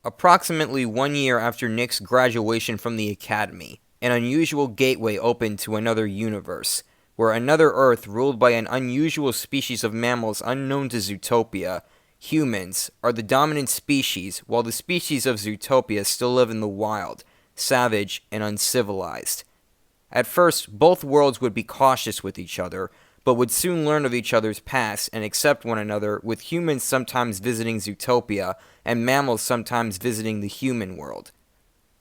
Approximately 1 year after Nick's graduation from the academy, an unusual gateway opened to another universe, where another Earth ruled by an unusual species of mammals unknown to Zootopia, humans, are the dominant species, while the species of Zootopia still live in the wild, savage, and uncivilized. At first, both worlds would be cautious with each other, but would soon learn of each other's past and accept one another, with humans sometimes visiting Zootopia and mammals sometimes visiting the human world.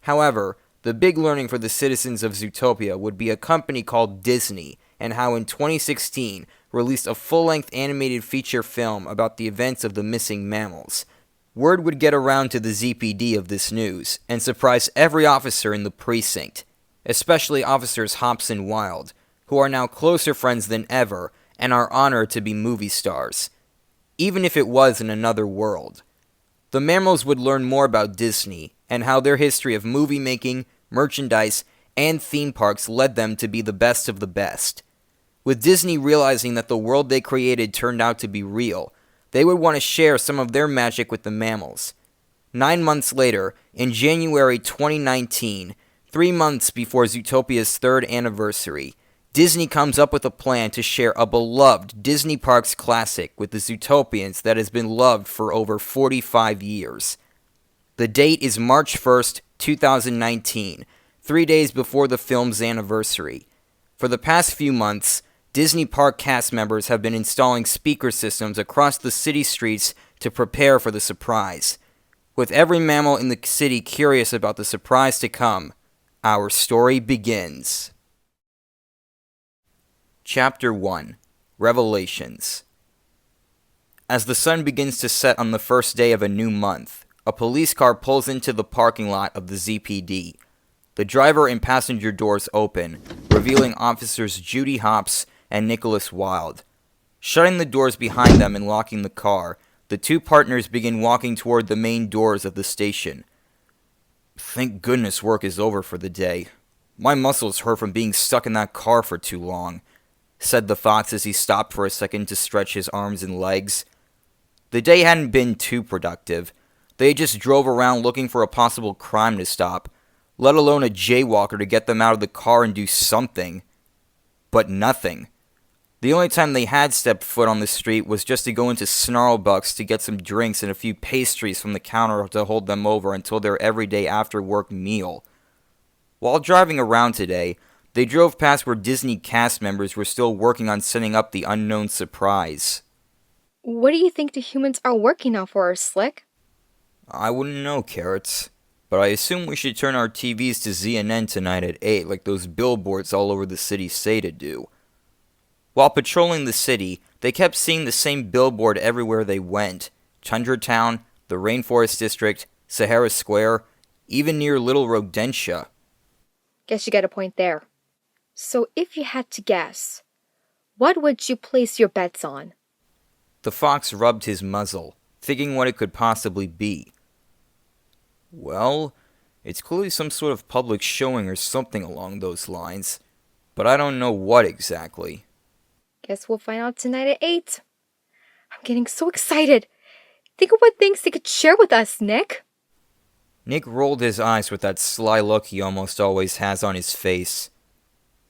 However, the big learning for the citizens of Zootopia would be a company called Disney, and how in 2016 released a full-length animated feature film about the events of the missing mammals. Word would get around to the ZPD of this news, and surprise every officer in the precinct, especially Officers Hopps and Wilde, who are now closer friends than ever and are honored to be movie stars, even if it was in another world. The mammals would learn more about Disney and how their history of movie making, merchandise, and theme parks led them to be the best of the best. With Disney realizing that the world they created turned out to be real, they would want to share some of their magic with the mammals. 9 months later, in January 2019, 3 months before Zootopia's 3rd anniversary, Disney comes up with a plan to share a beloved Disney Parks classic with the Zootopians that has been loved for over 45 years. The date is March 1st, 2019, 3 days before the film's anniversary. For the past few months, Disney Park cast members have been installing speaker systems across the city streets to prepare for the surprise. With every mammal in the city curious about the surprise to come, our story begins. Chapter 1. Revelations. As the sun begins to set on the first day of a new month, a police car pulls into the parking lot of the ZPD. The driver and passenger doors open, revealing officers Judy Hopps and Nick Wilde. Shutting the doors behind them and locking the car, the two partners begin walking toward the main doors of the station. Thank goodness work is over for the day. My muscles hurt from being stuck in that car for too long, said the fox as he stopped for a second to stretch his arms and legs. The day hadn't been too productive. They just drove around looking for a possible crime to stop, let alone a jaywalker to get them out of the car and do something. But nothing. The only time they had stepped foot on the street was just to go into Snarlbucks to get some drinks and a few pastries from the counter to hold them over until their everyday after-work meal. While driving around today, they drove past where Disney cast members were still working on setting up the unknown surprise. What do you think the humans are working on for us, Slick? I wouldn't know, Carrots, but I assume we should turn our TVs to ZNN tonight at 8 like those billboards all over the city say to do. While patrolling the city, they kept seeing the same billboard everywhere they went. Tundra Town, the Rainforest District, Sahara Square, even near Little Rodentia. Guess you got a point there. So if you had to guess, what would you place your bets on? The fox rubbed his muzzle, thinking what it could possibly be. Well, it's clearly some sort of public showing or something along those lines, but I don't know what exactly. Guess we'll find out tonight at 8. I'm getting so excited. Think of what things they could share with us, Nick. Nick rolled his eyes with that sly look he almost always has on his face.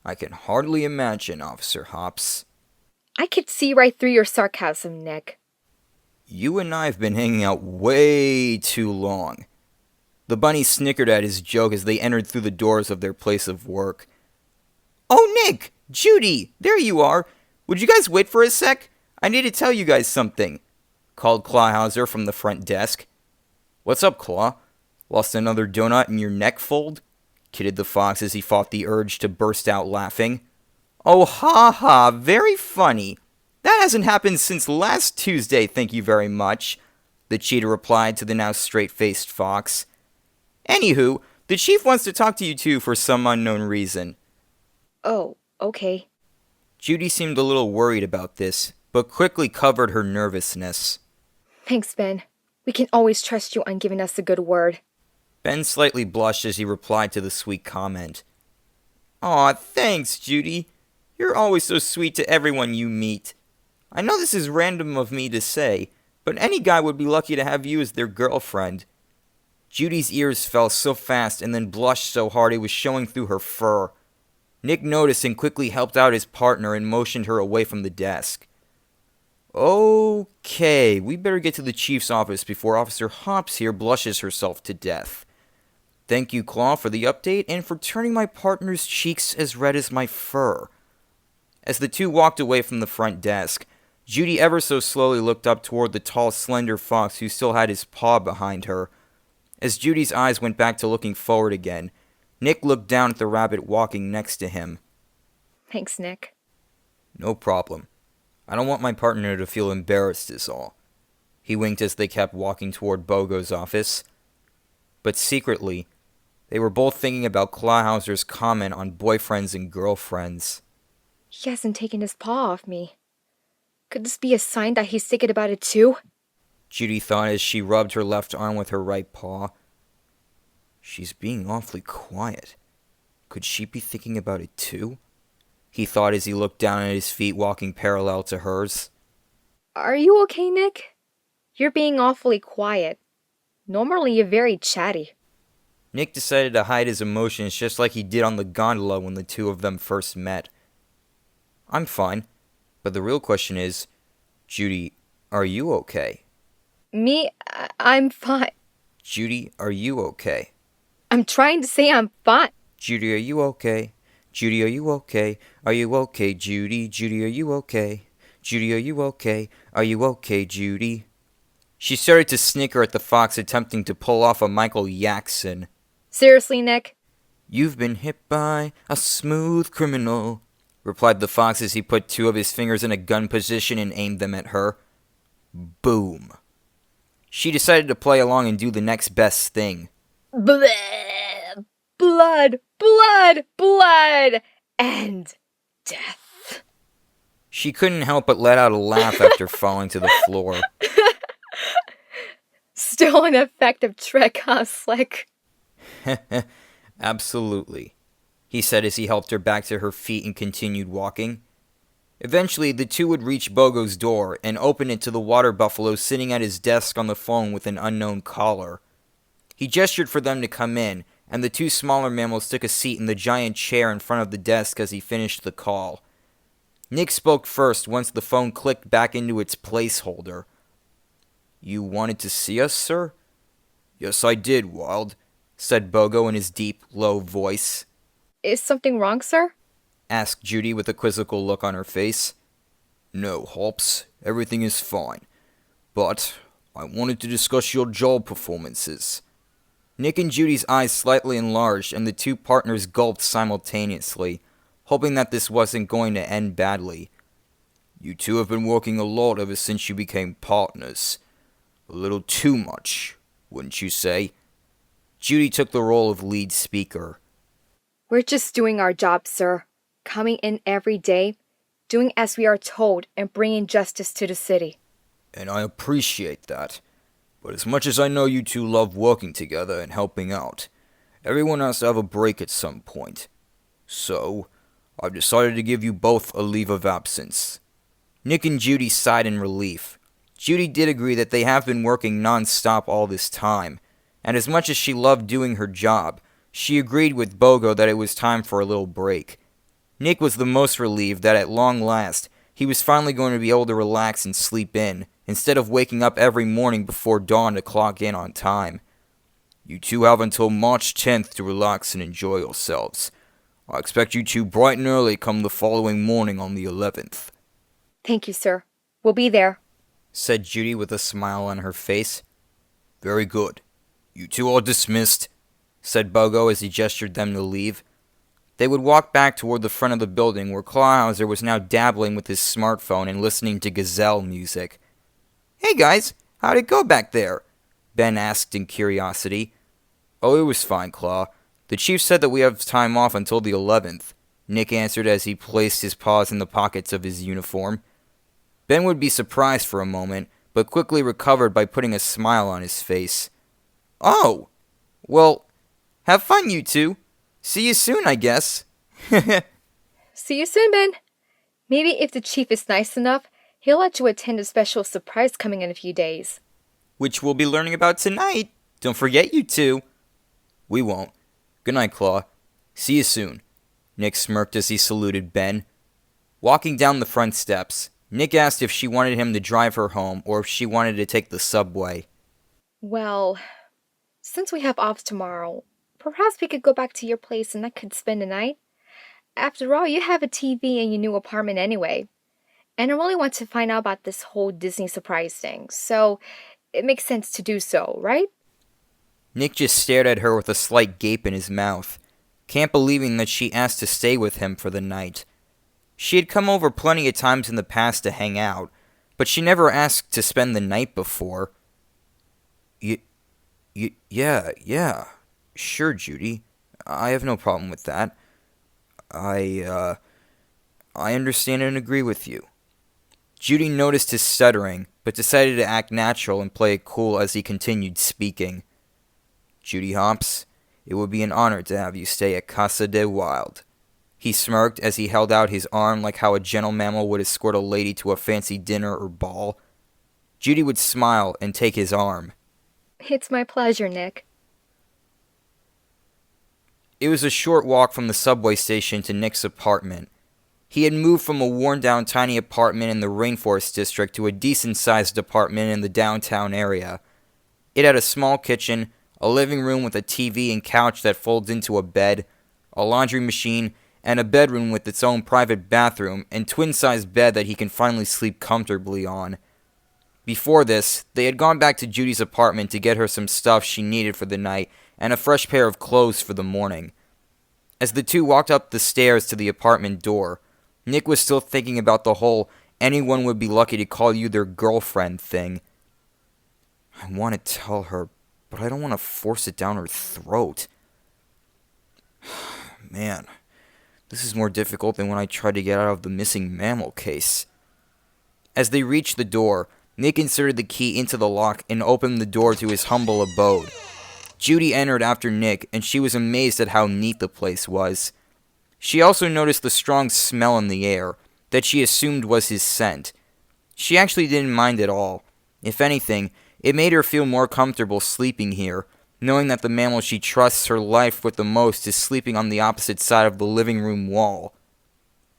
I can hardly imagine, Officer Hopps. I could see right through your sarcasm, Nick. You and I have been hanging out way too long. The bunny snickered at his joke as they entered through the doors of their place of work. Oh, Nick! Judy! There you are! Would you guys wait for a sec? I need to tell you guys something, called Clawhauser from the front desk. What's up, Claw? Lost another donut in your neck fold? Kidded the fox as he fought the urge to burst out laughing. Oh, ha ha, very funny. That hasn't happened since last Tuesday, thank you very much, the cheetah replied to the now straight-faced fox. Anywho, the chief wants to talk to you two for some unknown reason. Oh, okay. Judy seemed a little worried about this, but quickly covered her nervousness. Thanks, Ben. We can always trust you on giving us a good word. Ben slightly blushed as he replied to the sweet comment. Aw, thanks, Judy. You're always so sweet to everyone you meet. I know this is random of me to say, but any guy would be lucky to have you as their girlfriend. Judy's ears fell so fast and then blushed so hard it was showing through her fur. Nick noticed and quickly helped out his partner and motioned her away from the desk. Okay, we better get to the chief's office before Officer Hopps here blushes herself to death. Thank you, Claw, for the update and for turning my partner's cheeks as red as my fur. As the two walked away from the front desk, Judy ever so slowly looked up toward the tall, slender fox who still had his paw behind her. As Judy's eyes went back to looking forward again, Nick looked down at the rabbit walking next to him. Thanks, Nick. No problem. I don't want my partner to feel embarrassed is all. He winked as they kept walking toward Bogo's office. But secretly, they were both thinking about Clawhauser's comment on boyfriends and girlfriends. He hasn't taken his paw off me. Could this be a sign that he's thinking about it too? Judy thought as she rubbed her left arm with her right paw. She's being awfully quiet. Could she be thinking about it too? He thought as he looked down at his feet walking parallel to hers. Are you okay, Nick? You're being awfully quiet. Normally you're very chatty. Nick decided to hide his emotions just like he did on the gondola when the two of them first met. I'm fine, but the real question is, Judy, are you okay? Me? I'm fine. Judy, are you okay? I'm trying to say I'm fine. Judy, are you okay? Judy, are you okay? Are you okay, Judy? Judy, are you okay? Judy, are you okay? Are you okay, Judy? She started to snicker at the fox attempting to pull off a Michael Jackson. Seriously, Nick? You've been hit by a smooth criminal, replied the fox as he put two of his fingers in a gun position and aimed them at her. Boom. She decided to play along and do the next best thing. Bleh. Blood, blood, blood, and death. She couldn't help but let out a laugh after falling to the floor. Still an effective trick, huh, Slick? Absolutely, he said as he helped her back to her feet and continued walking. Eventually, the two would reach Bogo's door and open it to the water buffalo sitting at his desk on the phone with an unknown caller. He gestured for them to come in, and the two smaller mammals took a seat in the giant chair in front of the desk as he finished the call. Nick spoke first once the phone clicked back into its placeholder. You wanted to see us, sir? Yes, I did, Wilde, said Bogo in his deep, low voice. Is something wrong, sir? Asked Judy with a quizzical look on her face. No, Hopps, everything is fine. But I wanted to discuss your job performances. Nick and Judy's eyes slightly enlarged, and the two partners gulped simultaneously, hoping that this wasn't going to end badly. You two have been working a lot ever since you became partners. A little too much, wouldn't you say? Judy took the role of lead speaker. We're just doing our job, sir. Coming in every day, doing as we are told, and bringing justice to the city. And I appreciate that. But as much as I know you two love working together and helping out, everyone has to have a break at some point. So, I've decided to give you both a leave of absence. Nick and Judy sighed in relief. Judy did agree that they have been working non-stop all this time, and as much as she loved doing her job, she agreed with Bogo that it was time for a little break. Nick was the most relieved that at long last, he was finally going to be able to relax and sleep in, instead of waking up every morning before dawn to clock in on time. You two have until March 10th to relax and enjoy yourselves. I expect you two bright and early come the following morning on the 11th. Thank you, sir. We'll be there, said Judy with a smile on her face. Very good. You two are dismissed, said Bogo as he gestured them to leave. They would walk back toward the front of the building where Clawhauser was now dabbling with his smartphone and listening to Gazelle music. Hey guys, how'd it go back there? Ben asked in curiosity. Oh, it was fine, Claw. The chief said that we have time off until the 11th, Nick answered as he placed his paws in the pockets of his uniform. Ben would be surprised for a moment, but quickly recovered by putting a smile on his face. Oh! Well, have fun, you two. See you soon, I guess. See you soon, Ben. Maybe if the chief is nice enough, he'll let you attend a special surprise coming in a few days. Which we'll be learning about tonight. Don't forget you two. We won't. Good night, Claw. See you soon. Nick smirked as he saluted Ben. Walking down the front steps, Nick asked if she wanted him to drive her home or if she wanted to take the subway. Well, since we have off tomorrow, perhaps we could go back to your place and I could spend the night. After all, you have a TV in your new apartment anyway. And I really want to find out about this whole Disney surprise thing, so it makes sense to do so, right? Nick just stared at her with a slight gape in his mouth, can't believing that she asked to stay with him for the night. She had come over plenty of times in the past to hang out, but she never asked to spend the night before. Yeah, sure, Judy. I have no problem with that. I understand and agree with you. Judy noticed his stuttering, but decided to act natural and play it cool as he continued speaking. Judy Hopps, it would be an honor to have you stay at Casa de Wilde. He smirked as he held out his arm like how a gentle mammal would escort a lady to a fancy dinner or ball. Judy would smile and take his arm. It's my pleasure, Nick. It was a short walk from the subway station to Nick's apartment. He had moved from a worn-down tiny apartment in the Rainforest District to a decent-sized apartment in the downtown area. It had a small kitchen, a living room with a TV and couch that folds into a bed, a laundry machine, and a bedroom with its own private bathroom and twin-sized bed that he can finally sleep comfortably on. Before this, they had gone back to Judy's apartment to get her some stuff she needed for the night and a fresh pair of clothes for the morning. As the two walked up the stairs to the apartment door, Nick was still thinking about the whole anyone would be lucky to call you their girlfriend thing. I want to tell her, but I don't want to force it down her throat. Man, this is more difficult than when I tried to get out of the missing mammal case. As they reached the door, Nick inserted the key into the lock and opened the door to his humble abode. Judy entered after Nick, and she was amazed at how neat the place was. She also noticed the strong smell in the air, that she assumed was his scent. She actually didn't mind at all. If anything, it made her feel more comfortable sleeping here, knowing that the mammal she trusts her life with the most is sleeping on the opposite side of the living room wall.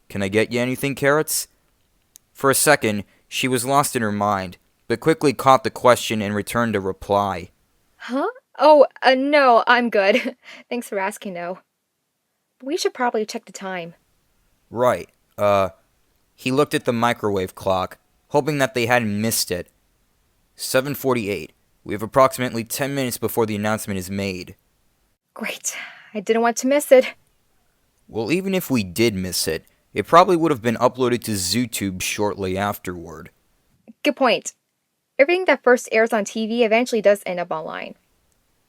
Can I get you anything, Carrots? For a second, she was lost in her mind, but quickly caught the question and returned a reply. Huh? Oh, no, I'm good. Thanks for asking, though. We should probably check the time. Right. He looked at the microwave clock, hoping that they hadn't missed it. 7:48. We have approximately 10 minutes before the announcement is made. Great. I didn't want to miss it. Well, even if we did miss it, it probably would have been uploaded to Zootube shortly afterward. Good point. Everything that first airs on TV eventually does end up online.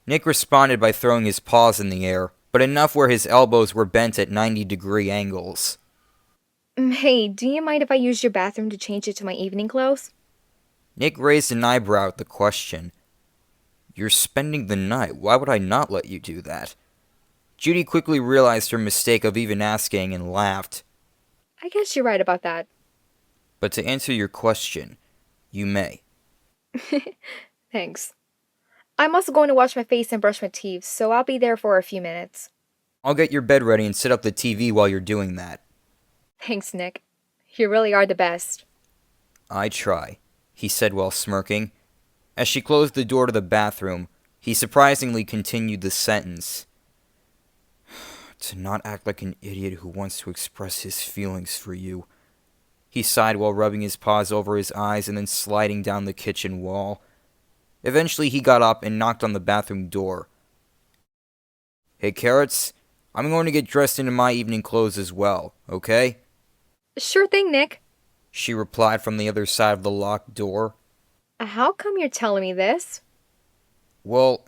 Nick responded by throwing his paws in the air, but enough where his elbows were bent at 90-degree angles. Hey, do you mind if I use your bathroom to change it to my evening clothes? Nick raised an eyebrow at the question. You're spending the night. Why would I not let you do that? Judy quickly realized her mistake of even asking and laughed. I guess you're right about that. But to answer your question, you may. Thanks. I'm also going to wash my face and brush my teeth, so I'll be there for a few minutes. I'll get your bed ready and set up the TV while you're doing that. Thanks, Nick. You really are the best. I try, he said while smirking. As she closed the door to the bathroom, he surprisingly continued the sentence. To not act like an idiot who wants to express his feelings for you. He sighed while rubbing his paws over his eyes and then sliding down the kitchen wall. Eventually, he got up and knocked on the bathroom door. Hey, Carrots, I'm going to get dressed into my evening clothes as well, okay? Sure thing, Nick. She replied from the other side of the locked door. How come you're telling me this? Well,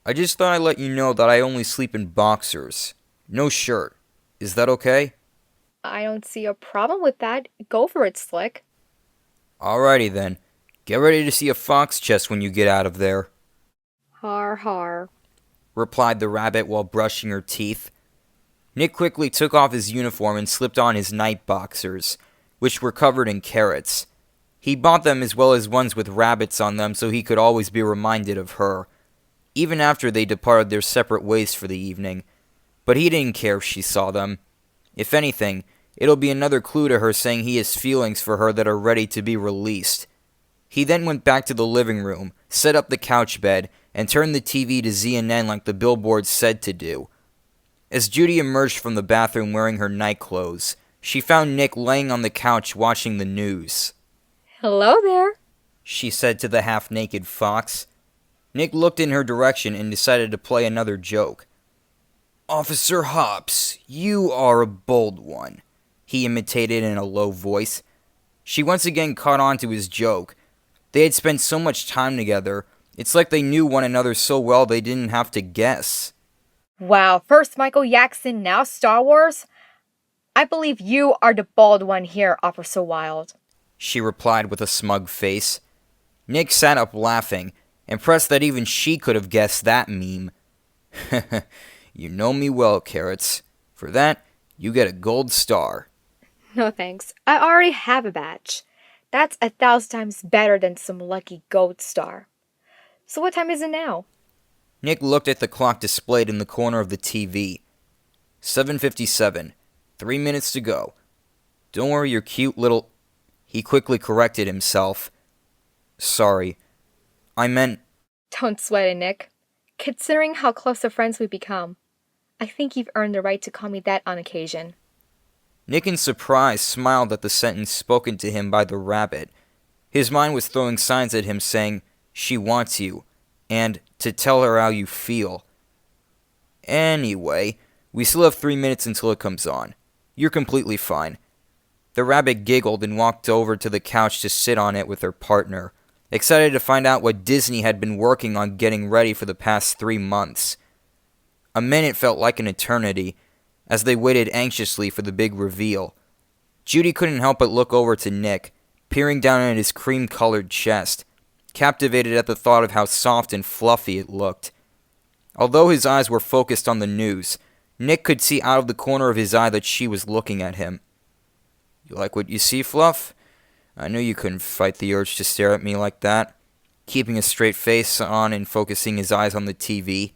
I just thought I'd let you know that I only sleep in boxers. No shirt. Is that okay? I don't see a problem with that. Go for it, Slick. Alrighty then. Get ready to see a fox chest when you get out of there. Har har, replied the rabbit while brushing her teeth. Nick quickly took off his uniform and slipped on his night boxers, which were covered in carrots. He bought them as well as ones with rabbits on them so he could always be reminded of her. even after they departed their separate ways for the evening. But he didn't care if she saw them. If anything, it'll be another clue to her saying he has feelings for her that are ready to be released. He then went back to the living room, set up the couch bed, and turned the TV to CNN like the billboards said to do. As Judy emerged from the bathroom wearing her night clothes, she found Nick laying on the couch watching the news. Hello there, she said to the half-naked fox. Nick looked in her direction and decided to play another joke. Officer Hopps, you are a bold one, he imitated in a low voice. She once again caught on to his joke. They had spent so much time together, it's like they knew one another so well they didn't have to guess. Wow, first Michael Jackson, now Star Wars? I believe you are the bald one here, Officer Wilde, she replied with a smug face. Nick sat up laughing, impressed that even she could have guessed that meme. You know me well, Carrots. For that, you get a gold star. No thanks, I already have a badge. That's 1,000 times better than some lucky gold star. So what time is it now? Nick looked at the clock displayed in the corner of the TV. 7:57. 3 minutes to go. Don't worry your cute little... He quickly corrected himself. Sorry. I meant... Don't sweat it, Nick. Considering how close of friends we've become, I think you've earned the right to call me that on occasion. Nick in surprise smiled at the sentence spoken to him by the rabbit. His mind was throwing signs at him saying, she wants you, and to tell her how you feel. Anyway, we still have 3 minutes until it comes on. You're completely fine. The rabbit giggled and walked over to the couch to sit on it with her partner, excited to find out what Disney had been working on getting ready for the past 3 months. A minute felt like an eternity, as they waited anxiously for the big reveal. Judy couldn't help but look over to Nick, peering down at his cream-colored chest, captivated at the thought of how soft and fluffy it looked. Although his eyes were focused on the news, Nick could see out of the corner of his eye that she was looking at him. You like what you see, Fluff? I knew you couldn't fight the urge to stare at me like that. Keeping a straight face on and focusing his eyes on the TV.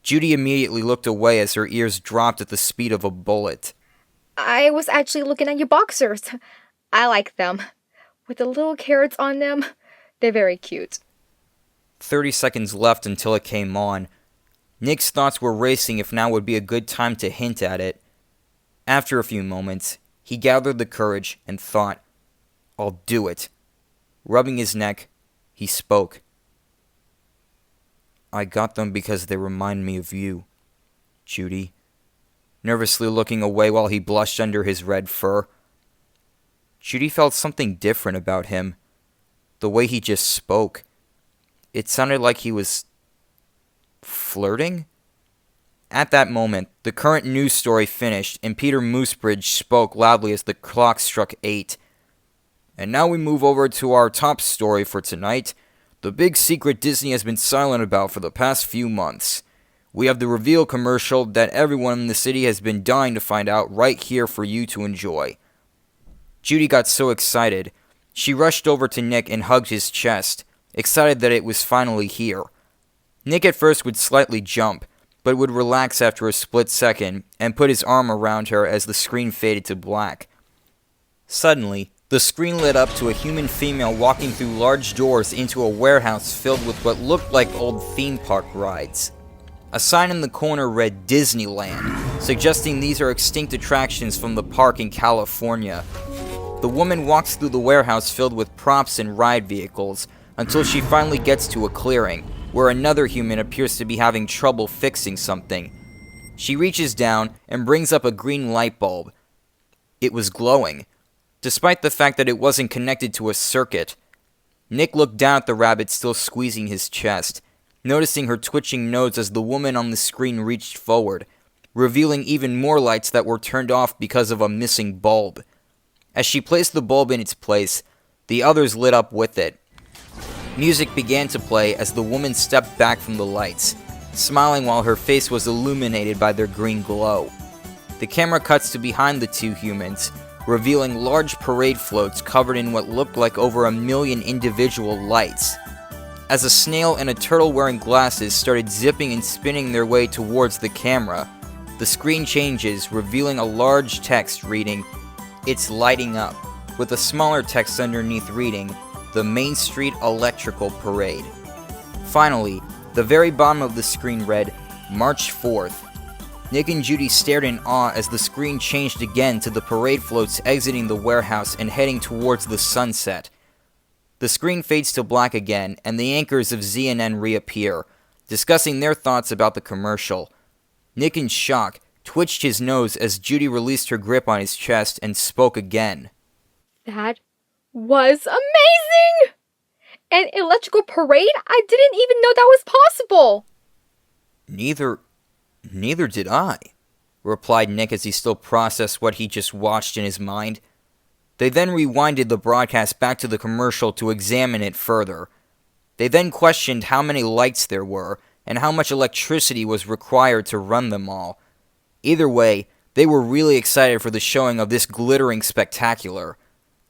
Judy immediately looked away as her ears dropped at the speed of a bullet. I was actually looking at your boxers. I like them. With the little carrots on them, they're very cute. 30 seconds left until it came on. Nick's thoughts were racing if now would be a good time to hint at it. After a few moments, he gathered the courage and thought, I'll do it. Rubbing his neck, he spoke. I got them because they remind me of you, Judy. Nervously looking away while he blushed under his red fur. Judy felt something different about him. The way he just spoke. It sounded like he was... flirting? At that moment, the current news story finished, and Peter Moosebridge spoke loudly as the clock struck 8. And now we move over to our top story for tonight. The big secret Disney has been silent about for the past few months. We have the reveal commercial that everyone in the city has been dying to find out right here for you to enjoy. Judy got so excited. She rushed over to Nick and hugged his chest, excited that it was finally here. Nick at first would slightly jump, but would relax after a split second and put his arm around her as the screen faded to black. Suddenly, the screen lit up to a human female walking through large doors into a warehouse filled with what looked like old theme park rides. A sign in the corner read Disneyland, suggesting these are extinct attractions from the park in California. The woman walks through the warehouse filled with props and ride vehicles until she finally gets to a clearing, where another human appears to be having trouble fixing something. She reaches down and brings up a green light bulb. It was glowing, despite the fact that it wasn't connected to a circuit. Nick looked down at the rabbit still squeezing his chest, noticing her twitching nose as the woman on the screen reached forward, revealing even more lights that were turned off because of a missing bulb. As she placed the bulb in its place, the others lit up with it. Music began to play as the woman stepped back from the lights, smiling while her face was illuminated by their green glow. The camera cuts to behind the two humans, revealing large parade floats covered in what looked like over 1 million individual lights. as a snail and a turtle wearing glasses started zipping and spinning their way towards the camera. The screen changes, revealing a large text reading, "It's lighting up," with a smaller text underneath reading, "The Main Street Electrical Parade." Finally, the very bottom of the screen read, "March 4th. Nick and Judy stared in awe as the screen changed again to the parade floats exiting the warehouse and heading towards the sunset. The screen fades to black again, and the anchors of ZNN reappear, discussing their thoughts about the commercial. Nick, in shock, twitched his nose as Judy released her grip on his chest and spoke again. That was amazing! An electrical parade? I didn't even know that was possible! Neither did I, replied Nick as he still processed what he just watched in his mind. They then rewinded the broadcast back to the commercial to examine it further. They then questioned how many lights there were, and how much electricity was required to run them all. Either way, they were really excited for the showing of this glittering spectacular.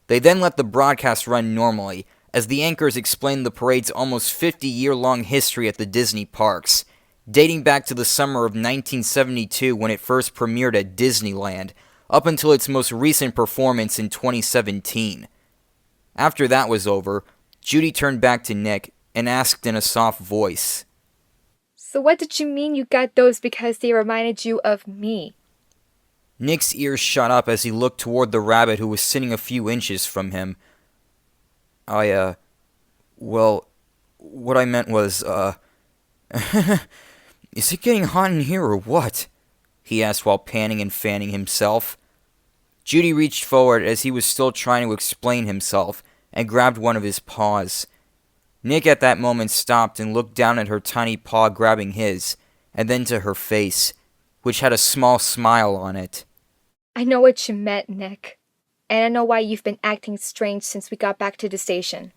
They then let the broadcast run normally, as the anchors explained the parade's almost 50-year-long history at the Disney parks, dating back to the summer of 1972 when it first premiered at Disneyland, up until its most recent performance in 2017. After that was over, Judy turned back to Nick and asked in a soft voice, "So what did you mean you got those because they reminded you of me?" Nick's ears shot up as he looked toward the rabbit who was sitting a few inches from him. Well, what I meant was, is it getting hot in here or what?" he asked while panning and fanning himself. Judy reached forward as he was still trying to explain himself and grabbed one of his paws. Nick at that moment stopped and looked down at her tiny paw grabbing his, and then to her face, which had a small smile on it. "I know what you meant, Nick. And I know why you've been acting strange since we got back to the station."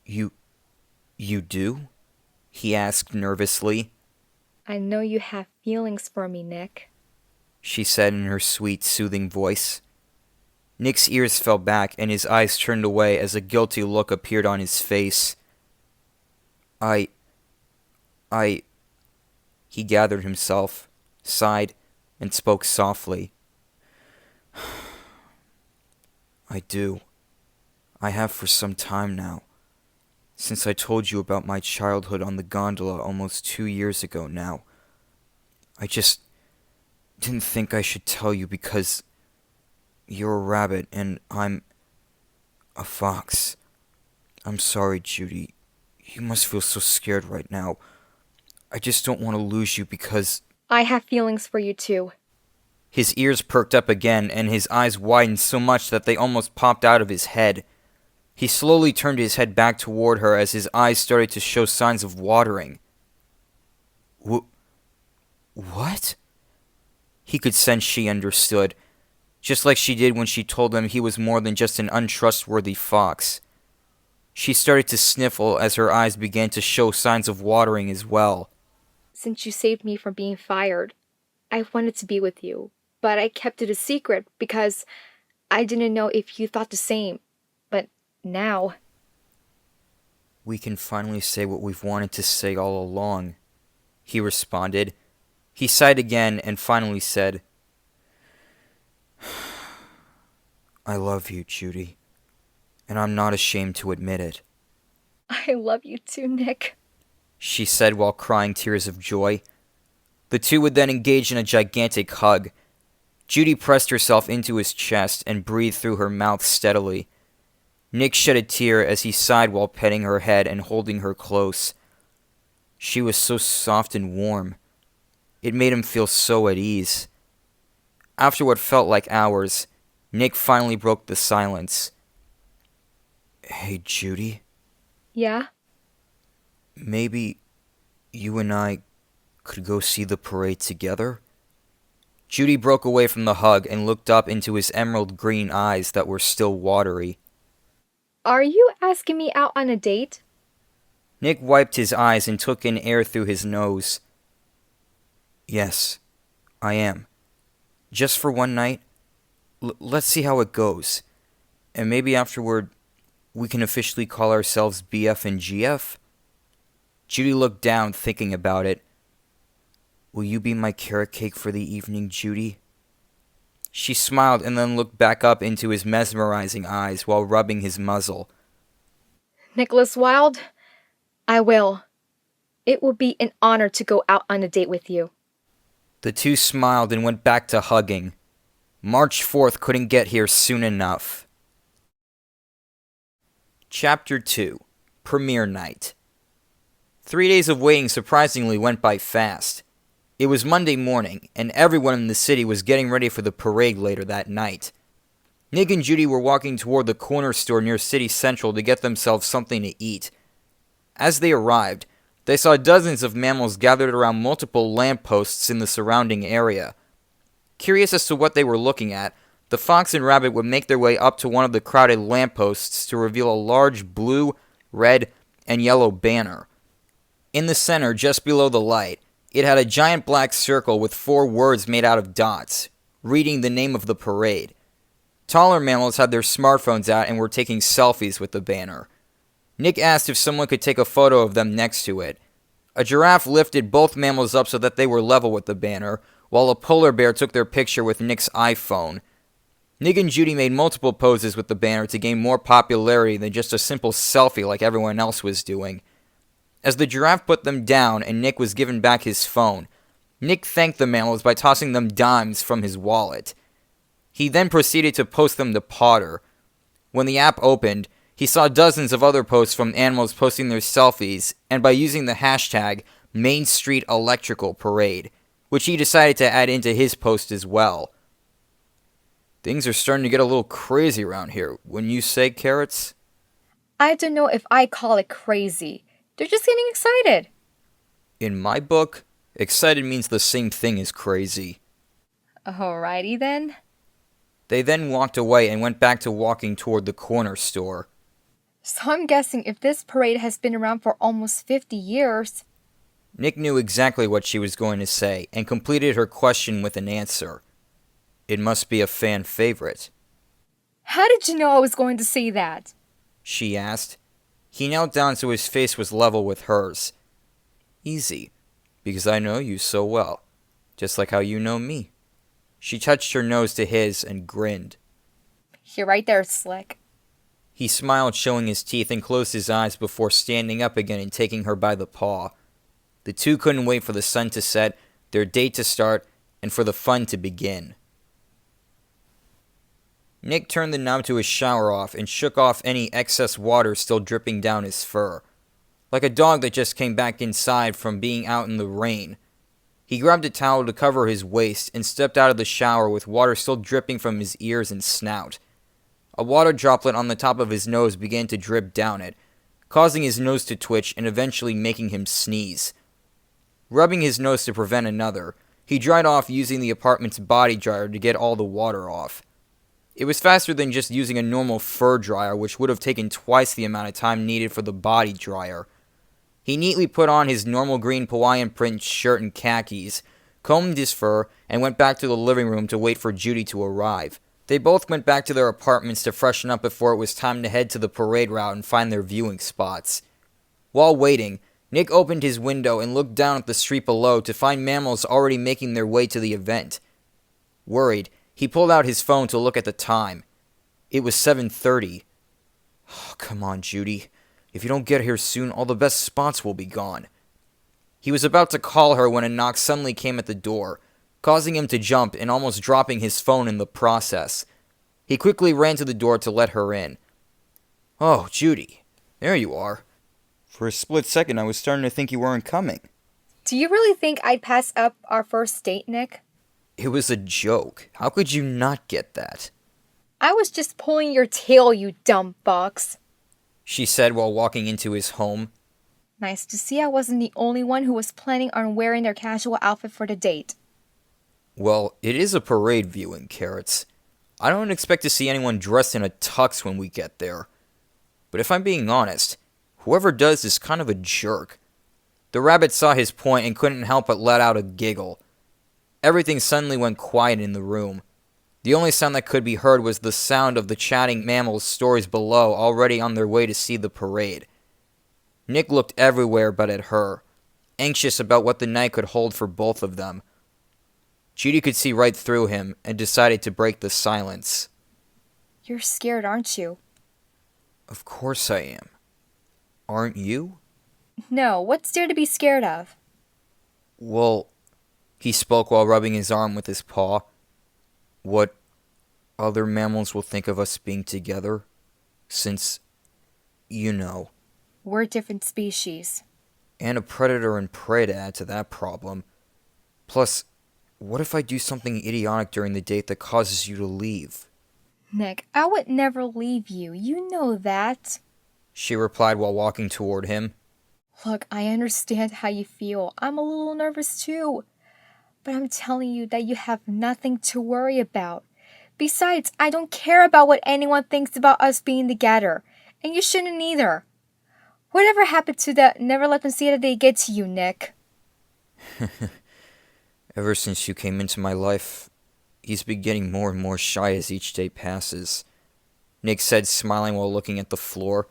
You do?" he asked nervously. "I know you have feelings for me, Nick," she said in her sweet, soothing voice. Nick's ears fell back and his eyes turned away as a guilty look appeared on his face. I... He gathered himself, sighed, and spoke softly. "I do. I have for some time now. Since I told you about my childhood on the gondola almost 2 years ago now. I just didn't think I should tell you because you're a rabbit and I'm a fox. I'm sorry, Judy. You must feel so scared right now. I just don't want to lose you because..." "I have feelings for you too." His ears perked up again and his eyes widened so much that they almost popped out of his head. He slowly turned his head back toward her as his eyes started to show signs of watering. What? He could sense she understood, just like she did when she told him he was more than just an untrustworthy fox. She started to sniffle as her eyes began to show signs of watering as well. "Since you saved me from being fired, I wanted to be with you, but I kept it a secret because I didn't know if you thought the same. But now..." "We can finally say what we've wanted to say all along," he responded. He sighed again and finally said, "I love you, Judy, and I'm not ashamed to admit it." "I love you too, Nick," she said while crying tears of joy. The two would then engage in a gigantic hug. Judy pressed herself into his chest and breathed through her mouth steadily. Nick shed a tear as he sighed while petting her head and holding her close. She was so soft and warm. It made him feel so at ease. After what felt like hours, Nick finally broke the silence. "Hey, Judy?" "Yeah?" "Maybe you and I could go see the parade together?" Judy broke away from the hug and looked up into his emerald green eyes that were still watery. "Are you asking me out on a date?" Nick wiped his eyes and took in air through his nose. "Yes, I am. Just for one night. Let's see how it goes. And maybe afterward, We can officially call ourselves BF and GF? Judy looked down, thinking about it. Will you be my carrot cake for the evening, Judy? She smiled and then looked back up into his mesmerizing eyes while rubbing his muzzle. Nicholas Wilde, I will. It will be an honor to go out on a date with you. The two smiled and went back to hugging. March 4th couldn't get here soon enough. Chapter 2. Premiere Night. 3 days of waiting surprisingly went by fast. It was Monday morning, and everyone in the city was getting ready for the parade later that night. Nick and Judy were walking toward the corner store near City Central to get themselves something to eat. As they arrived, they saw dozens of mammals gathered around multiple lampposts in the surrounding area. Curious as to what they were looking at, the fox and rabbit would make their way up to one of the crowded lampposts to reveal a large blue, red, and yellow banner. In the center, just below the light, it had a giant black circle with 4 words made out of dots, reading the name of the parade. Taller mammals had their smartphones out and were taking selfies with the banner. Nick asked if someone could take a photo of them next to it. A giraffe lifted both mammals up so that they were level with the banner, while a polar bear took their picture with Nick's iPhone. Nick and Judy made multiple poses with the banner to gain more popularity than just a simple selfie like everyone else was doing. As the giraffe put them down and Nick was given back his phone, Nick thanked the mammals by tossing them dimes from his wallet. He then proceeded to post them to Potter. When the app opened, he saw dozens of other posts from animals posting their selfies, and by using the hashtag Main Street Electrical Parade, which he decided to add into his post as well. Things are starting to get a little crazy around here, wouldn't you say, Carrots? I don't know if I call it crazy. They're just getting excited. In my book, excited means the same thing as crazy. Alrighty then. They then walked away and went back to walking toward the corner store. So I'm guessing if this parade has been around for almost 50 years... Nick knew exactly what she was going to say and completed her question with an answer. It must be a fan favorite. How did you know I was going to say that? She asked. He knelt down so his face was level with hers. Easy, because I know you so well, just like how you know me. She touched her nose to his and grinned. You're right there, Slick. He smiled, showing his teeth, and closed his eyes before standing up again and taking her by the paw. The two couldn't wait for the sun to set, their date to start, and for the fun to begin. Nick turned the knob to his shower off and shook off any excess water still dripping down his fur. Like a dog that just came back inside from being out in the rain. He grabbed a towel to cover his waist and stepped out of the shower with water still dripping from his ears and snout. A water droplet on the top of his nose began to drip down it, causing his nose to twitch and eventually making him sneeze. Rubbing his nose to prevent another, he dried off using the apartment's body dryer to get all the water off. It was faster than just using a normal fur dryer, which would have taken twice the amount of time needed for the body dryer. He neatly put on his normal green Hawaiian print shirt and khakis, combed his fur, and went back to the living room to wait for Judy to arrive. They both went back to their apartments to freshen up before it was time to head to the parade route and find their viewing spots. While waiting, Nick opened his window and looked down at the street below to find mammals already making their way to the event. Worried, he pulled out his phone to look at the time. It was 7:30. Oh, come on, Judy. If you don't get here soon, all the best spots will be gone. He was about to call her when a knock suddenly came at the door, causing him to jump and almost dropping his phone in the process. He quickly ran to the door to let her in. Oh, Judy, there you are. For a split second, I was starting to think you weren't coming. Do you really think I'd pass up our first date, Nick? It was a joke. How could you not get that? I was just pulling your tail, you dumb fox, she said while walking into his home. Nice to see I wasn't the only one who was planning on wearing their casual outfit for the date. Well, it is a parade viewing, Carrots. I don't expect to see anyone dressed in a tux when we get there. But if I'm being honest, whoever does is kind of a jerk. The rabbit saw his point and couldn't help but let out a giggle. Everything suddenly went quiet in the room. The only sound that could be heard was the sound of the chatting mammals' stories below, already on their way to see the parade. Nick looked everywhere but at her, anxious about what the night could hold for both of them. Judy could see right through him and decided to break the silence. You're scared, aren't you? Of course I am. Aren't you? No, what's there to be scared of? Well, he spoke while rubbing his arm with his paw. What other mammals will think of us being together, since, you know. We're different species. And a predator and prey to add to that problem. Plus, what if I do something idiotic during the date that causes you to leave? Nick, I would never leave you. You know that. She replied while walking toward him. Look, I understand how you feel. I'm a little nervous too. But I'm telling you that you have nothing to worry about. Besides, I don't care about what anyone thinks about us being together. And you shouldn't either. Whatever happened to the never let them see that they get to you, Nick? Ever since you came into my life, he's been getting more and more shy as each day passes, Nick said, smiling while looking at the floor.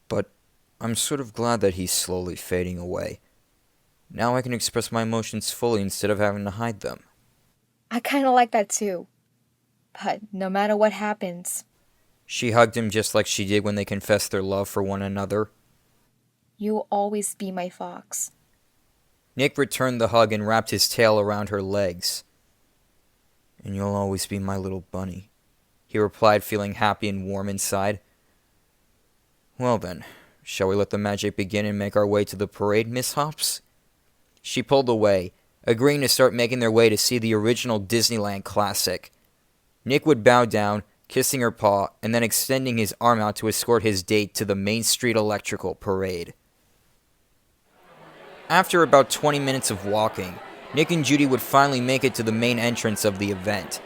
But I'm sort of glad that he's slowly fading away. Now I can express my emotions fully instead of having to hide them. I kind of like that too. But no matter what happens... She hugged him just like she did when they confessed their love for one another. You'll always be my fox. Nick returned the hug and wrapped his tail around her legs. And you'll always be my little bunny, he replied, feeling happy and warm inside. Well then, shall we let the magic begin and make our way to the parade, Miss Hopps? She pulled away, agreeing to start making their way to see the original Disneyland classic. Nick would bow down, kissing her paw, and then extending his arm out to escort his date to the Main Street Electrical Parade. After about 20 minutes of walking, Nick and Judy would finally make it to the main entrance of the event.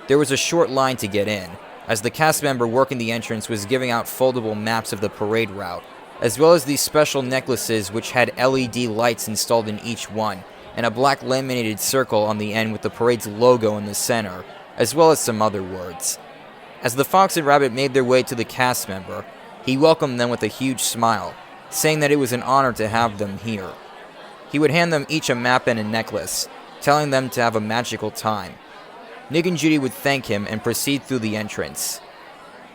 There was a short line to get in, as the cast member working the entrance was giving out foldable maps of the parade route, as well as these special necklaces which had LED lights installed in each one, and a black laminated circle on the end with the parade's logo in the center, as well as some other words. As the Fox and Rabbit made their way to the cast member, he welcomed them with a huge smile, saying that it was an honor to have them here. He would hand them each a map and a necklace, telling them to have a magical time. Nick and Judy would thank him and proceed through the entrance.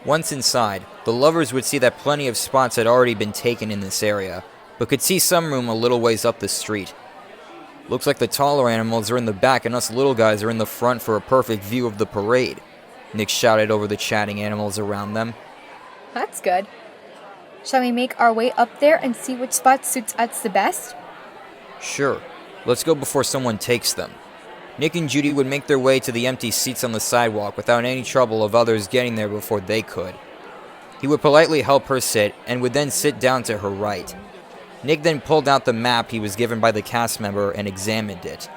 Once inside, the lovers would see that plenty of spots had already been taken in this area, but could see some room a little ways up the street. Looks like the taller animals are in the back and us little guys are in the front for a perfect view of the parade, Nick shouted over the chatting animals around them. That's good. Shall we make our way up there and see which spot suits us the best? Sure. Let's go before someone takes them. Nick and Judy would make their way to the empty seats on the sidewalk without any trouble of others getting there before they could. He would politely help her sit and would then sit down to her right. Nick then pulled out the map he was given by the cast member and examined it.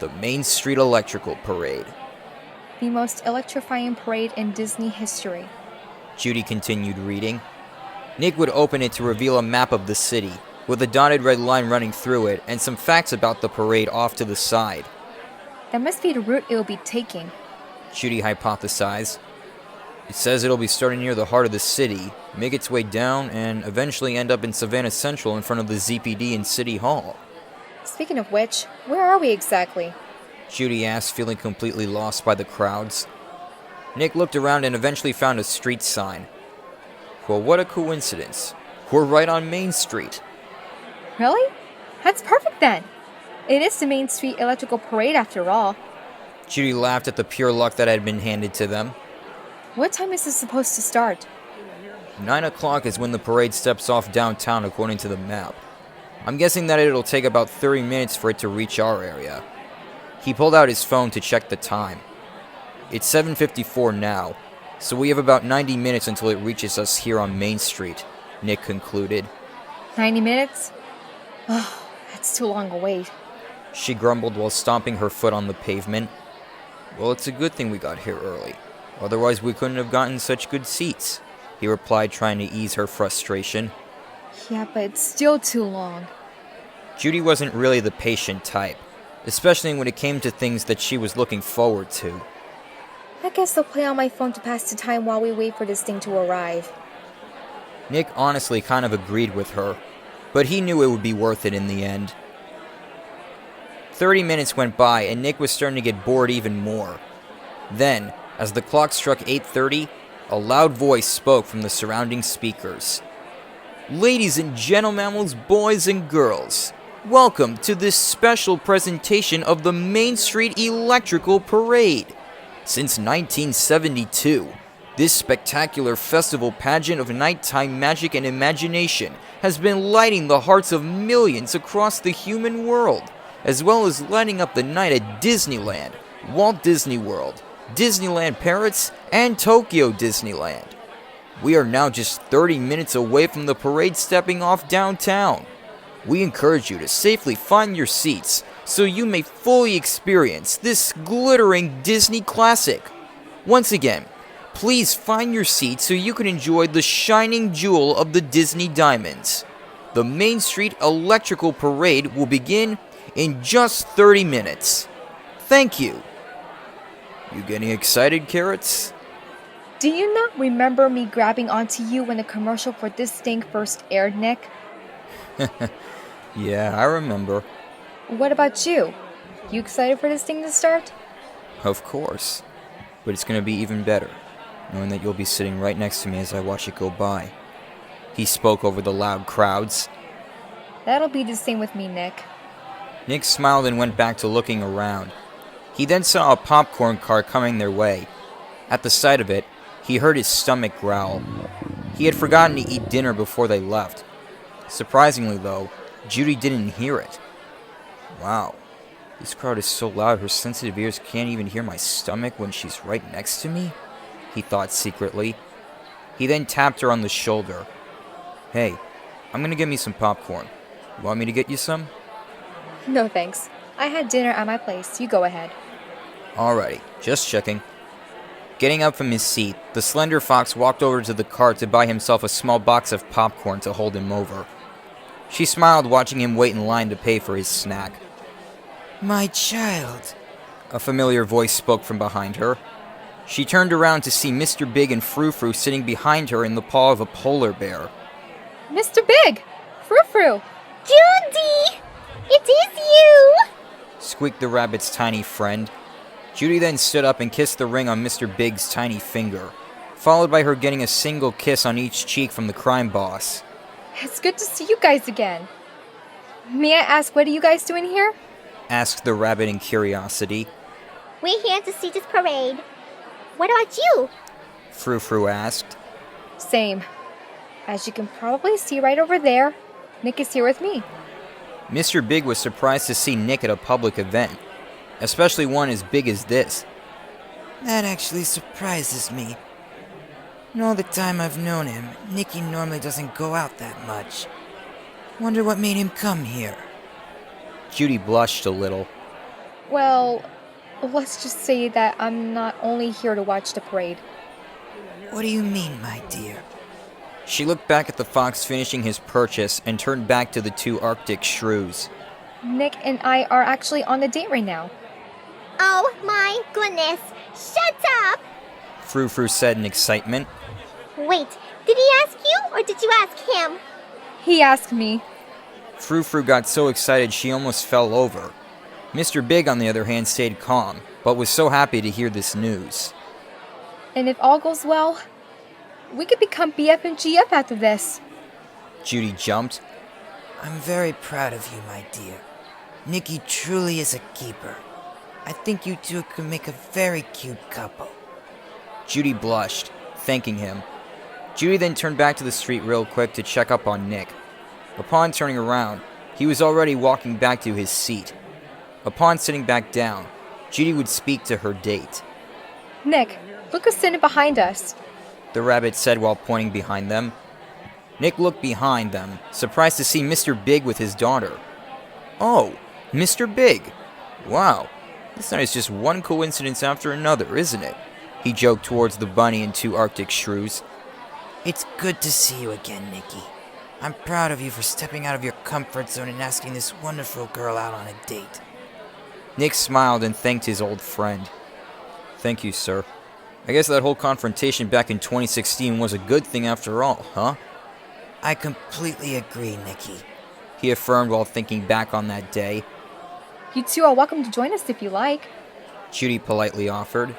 The Main Street Electrical Parade. The most electrifying parade in Disney history. Judy continued reading. Nick would open it to reveal a map of the city, with a dotted red line running through it and some facts about the parade off to the side. That must be the route it will be taking, Judy hypothesized. It says it'll be starting near the heart of the city, make its way down, and eventually end up in Savannah Central in front of the ZPD and City Hall. Speaking of which, where are we exactly? Judy asked, feeling completely lost by the crowds. Nick looked around and eventually found a street sign. Well, what a coincidence. We're right on Main Street. Really? That's perfect then. It is the Main Street Electrical Parade after all. Judy laughed at the pure luck that had been handed to them. What time is this supposed to start? 9 o'clock is when the parade steps off downtown according to the map. I'm guessing that it'll take about 30 minutes for it to reach our area. He pulled out his phone to check the time. It's 7:54 now, so we have about 90 minutes until it reaches us here on Main Street, Nick concluded. 90 minutes? Oh, that's too long a wait. She grumbled while stomping her foot on the pavement. Well, it's a good thing we got here early. Otherwise, we couldn't have gotten such good seats, he replied, trying to ease her frustration. Yeah, but it's still too long. Judy wasn't really the patient type. especially when it came to things that she was looking forward to. I guess I'll play on my phone to pass the time while we wait for this thing to arrive. Nick honestly kind of agreed with her, but he knew it would be worth it in the end. 30 minutes went by and Nick was starting to get bored even more. Then, as the clock struck 8:30, a loud voice spoke from the surrounding speakers. Ladies and gentlemen, boys and girls, welcome to this special presentation of the Main Street Electrical Parade. Since 1972, this spectacular festival pageant of nighttime magic and imagination has been lighting the hearts of millions across the human world, as well as lighting up the night at Disneyland, Walt Disney World, Disneyland Paris, and Tokyo Disneyland. We are now just 30 minutes away from the parade stepping off downtown. We encourage you to safely find your seats so you may fully experience this glittering Disney classic. Once again, please find your seat so you can enjoy the shining jewel of the Disney Diamonds. The Main Street Electrical Parade will begin in just 30 minutes. Thank you. You getting excited, Carrots? Do you not remember me grabbing onto you when the commercial for this thing first aired, Nick? Yeah, I remember. What about you? You excited for this thing to start? Of course. But it's gonna be even better, knowing that you'll be sitting right next to me as I watch it go by. He spoke over the loud crowds. That'll be the same with me, Nick. Nick smiled and went back to looking around. He then saw a popcorn cart coming their way. At the sight of it, he heard his stomach growl. He had forgotten to eat dinner before they left. Surprisingly, though, Judy didn't hear it. Wow, this crowd is so loud her sensitive ears can't even hear my stomach when she's right next to me, he thought secretly. He then tapped her on the shoulder. Hey, I'm gonna get me some popcorn. You want me to get you some? No thanks. I had dinner at my place. You go ahead. Alrighty, just checking. Getting up from his seat, the slender fox walked over to the cart to buy himself a small box of popcorn to hold him over. She smiled watching him wait in line to pay for his snack. My child, a familiar voice spoke from behind her. She turned around to see Mr. Big and Frou-Frou sitting behind her in the paw of a polar bear. Mr. Big! Frou-Frou! Judy! It is you! Squeaked the rabbit's tiny friend. Judy then stood up and kissed the ring on Mr. Big's tiny finger, followed by her getting a single kiss on each cheek from the crime boss. It's good to see you guys again. May I ask, what are you guys doing here? Asked the rabbit in curiosity. We're here to see this parade. What about you? Frou-Frou asked. Same. As you can probably see right over there, Nick is here with me. Mr. Big was surprised to see Nick at a public event, especially one as big as this. That actually surprises me. In all the time I've known him, Nicky normally doesn't go out that much. Wonder what made him come here. Judy blushed a little. Well, let's just say that I'm not only here to watch the parade. What do you mean, my dear? She looked back at the fox finishing his purchase and turned back to the two Arctic shrews. Nick and I are actually on a date right now. Oh my goodness! Shut up! Frou-Frou said in excitement. Wait, did he ask you or did you ask him? He asked me. Frou-Frou got so excited she almost fell over. Mr. Big, on the other hand, stayed calm, but was so happy to hear this news. And if all goes well, we could become BF and GF after this. Judy jumped. I'm very proud of you, my dear. Nicky truly is a keeper. I think you two could make a very cute couple. Judy blushed, thanking him. Judy then turned back to the street real quick to check up on Nick. Upon turning around, he was already walking back to his seat. Upon sitting back down, Judy would speak to her date. Nick, look who's sitting behind us. The rabbit said while pointing behind them. Nick looked behind them, surprised to see Mr. Big with his daughter. Oh, Mr. Big. Wow, this night is just one coincidence after another, isn't it? He joked towards the bunny and two Arctic shrews. It's good to see you again, Nicky. I'm proud of you for stepping out of your comfort zone and asking this wonderful girl out on a date. Nick smiled and thanked his old friend. "Thank you, sir. I guess that whole confrontation back in 2016 was a good thing after all, huh?" "I completely agree, Nicky," he affirmed while thinking back on that day. You two are welcome to join us if you like. Judy politely offered.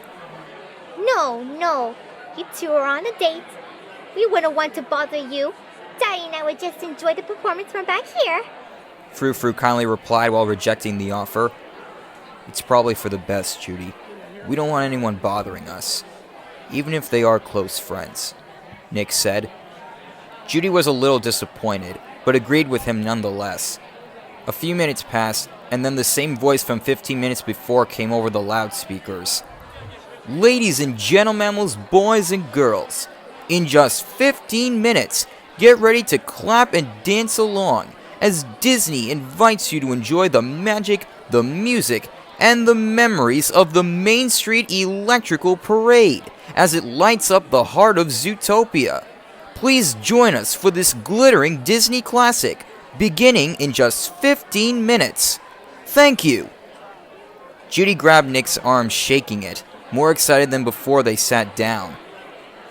No. You two are on a date. We wouldn't want to bother you. Daddy and I would just enjoy the performance from back here. Frou Frou kindly replied while rejecting the offer. "It's probably for the best, Judy. We don't want anyone bothering us, even if they are close friends," Nick said. Judy was a little disappointed, but agreed with him nonetheless. A few minutes passed, and then the same voice from 15 minutes before came over the loudspeakers. "Ladies and gentlemen, boys and girls, in just 15 minutes, get ready to clap and dance along as Disney invites you to enjoy the magic, the music, and the memories of the Main Street Electrical Parade as it lights up the heart of Zootopia. Please join us for this glittering Disney classic, beginning in just 15 minutes. Thank you." Judy grabbed Nick's arm, shaking it, more excited than before they sat down.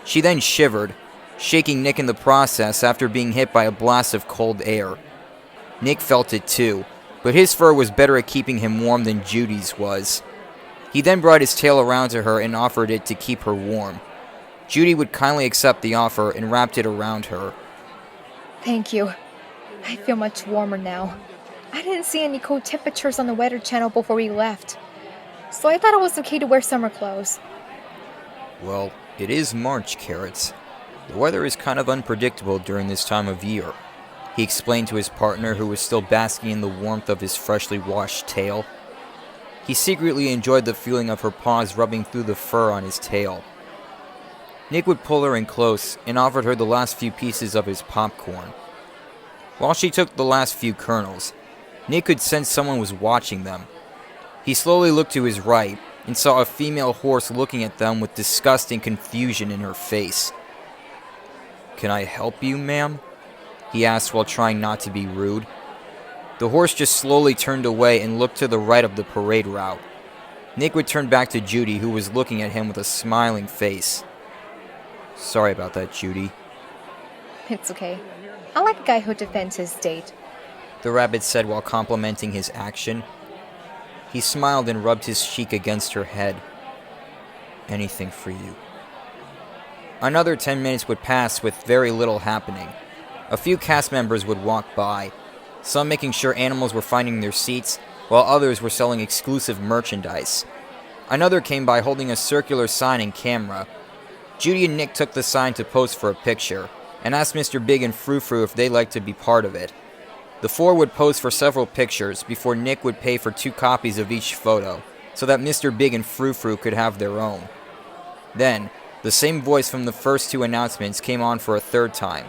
She then shivered, shaking Nick in the process after being hit by a blast of cold air. Nick felt it too, but his fur was better at keeping him warm than Judy's was. He then brought his tail around to her and offered it to keep her warm. Judy would kindly accept the offer and wrapped it around her. Thank you. I feel much warmer now. I didn't see any cold temperatures on the Weather Channel before we left, so I thought it was okay to wear summer clothes. "Well, it is March, Carrots. The weather is kind of unpredictable during this time of year," he explained to his partner, who was still basking in the warmth of his freshly washed tail. He secretly enjoyed the feeling of her paws rubbing through the fur on his tail. Nick would pull her in close and offered her the last few pieces of his popcorn. While she took the last few kernels, Nick could sense someone was watching them. He slowly looked to his right and saw a female horse looking at them with disgust and confusion in her face. "Can I help you, ma'am?" he asked while trying not to be rude. The horse just slowly turned away and looked to the right of the parade route. Nick would turn back to Judy, who was looking at him with a smiling face. "Sorry about that, Judy," It's okay. I like a guy who defends his date. the rabbit said while complimenting his action. He smiled and rubbed his cheek against her head. "Anything for you." Another 10 minutes would pass with very little happening. A few cast members would walk by, some making sure animals were finding their seats, while others were selling exclusive merchandise. Another came by holding a circular sign and camera. Judy and Nick took the sign to pose for a picture, and asked Mr. Big and Frou Frou if they'd like to be part of it. The four would pose for several pictures before Nick would pay for 2 copies of each photo, so that Mr. Big and Frou Frou could have their own. Then, the same voice from the first 2 announcements came on for a third time.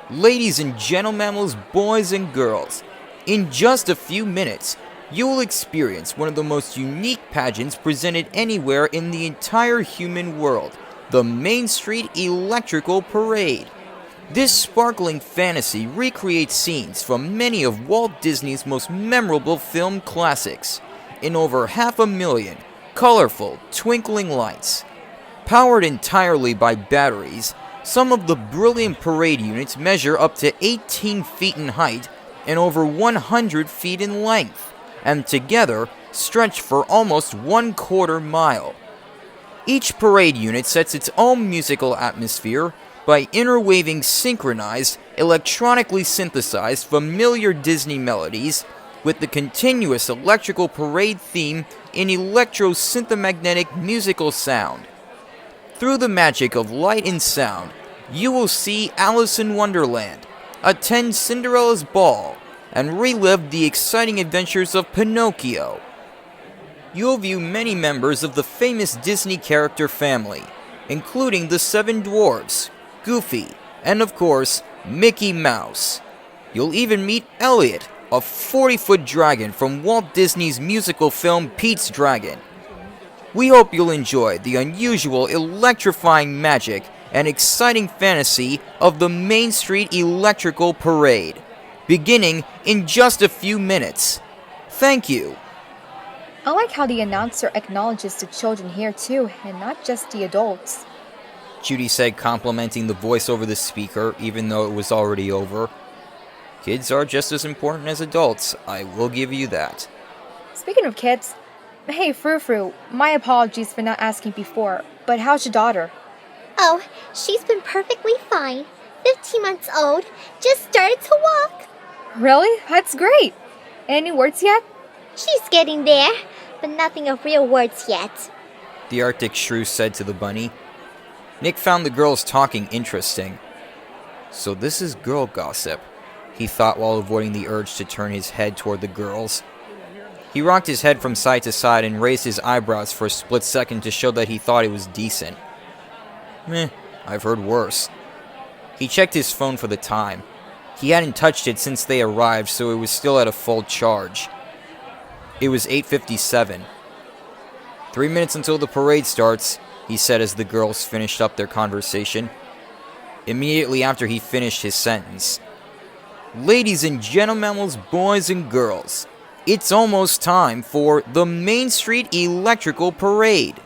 "Ladies and gentlemen, boys and girls, in just a few minutes, you will experience one of the most unique pageants presented anywhere in the entire human world, the Main Street Electrical Parade. This sparkling fantasy recreates scenes from many of Walt Disney's most memorable film classics in over 500,000 colorful, twinkling lights. Powered entirely by batteries, some of the brilliant parade units measure up to 18 feet in height and over 100 feet in length, and together stretch for almost 1/4 mile. Each parade unit sets its own musical atmosphere by interweaving synchronized, electronically synthesized familiar Disney melodies with the continuous electrical parade theme in electro-synthomagnetic musical sound. Through the magic of light and sound, you will see Alice in Wonderland, attend Cinderella's ball, and relive the exciting adventures of Pinocchio. You'll view many members of the famous Disney character family, including the 7 Dwarfs, Goofy, and of course, Mickey Mouse. You'll even meet Elliot, a 40-foot dragon from Walt Disney's musical film Pete's Dragon. We hope you'll enjoy the unusual, electrifying magic and exciting fantasy of the Main Street Electrical Parade, beginning in just a few minutes. Thank you." I like how the announcer acknowledges the children here too, and not just the adults. Judy said, complimenting the voice over the speaker, even though it was already over. Kids are just as important as adults, I will give you that. Speaking of kids, hey Frou-Frou, my apologies for not asking before, but how's your daughter? Oh, she's been perfectly fine. 15 months old, just started to walk. Really? That's great! Any words yet? She's getting there, but nothing of real words yet. The Arctic Shrew said to the bunny. Nick found the girls talking interesting. So this is girl gossip, he thought while avoiding the urge to turn his head toward the girls. He rocked his head from side to side and raised his eyebrows for a split second to show that he thought it was decent. Meh, I've heard worse. He checked his phone for the time. He hadn't touched it since they arrived, so it was still at a full charge. It was 8:57. 3 minutes until the parade starts, he said as the girls finished up their conversation. Immediately after he finished his sentence. Ladies and gentlemen, boys and girls, it's almost time for the Main Street Electrical Parade.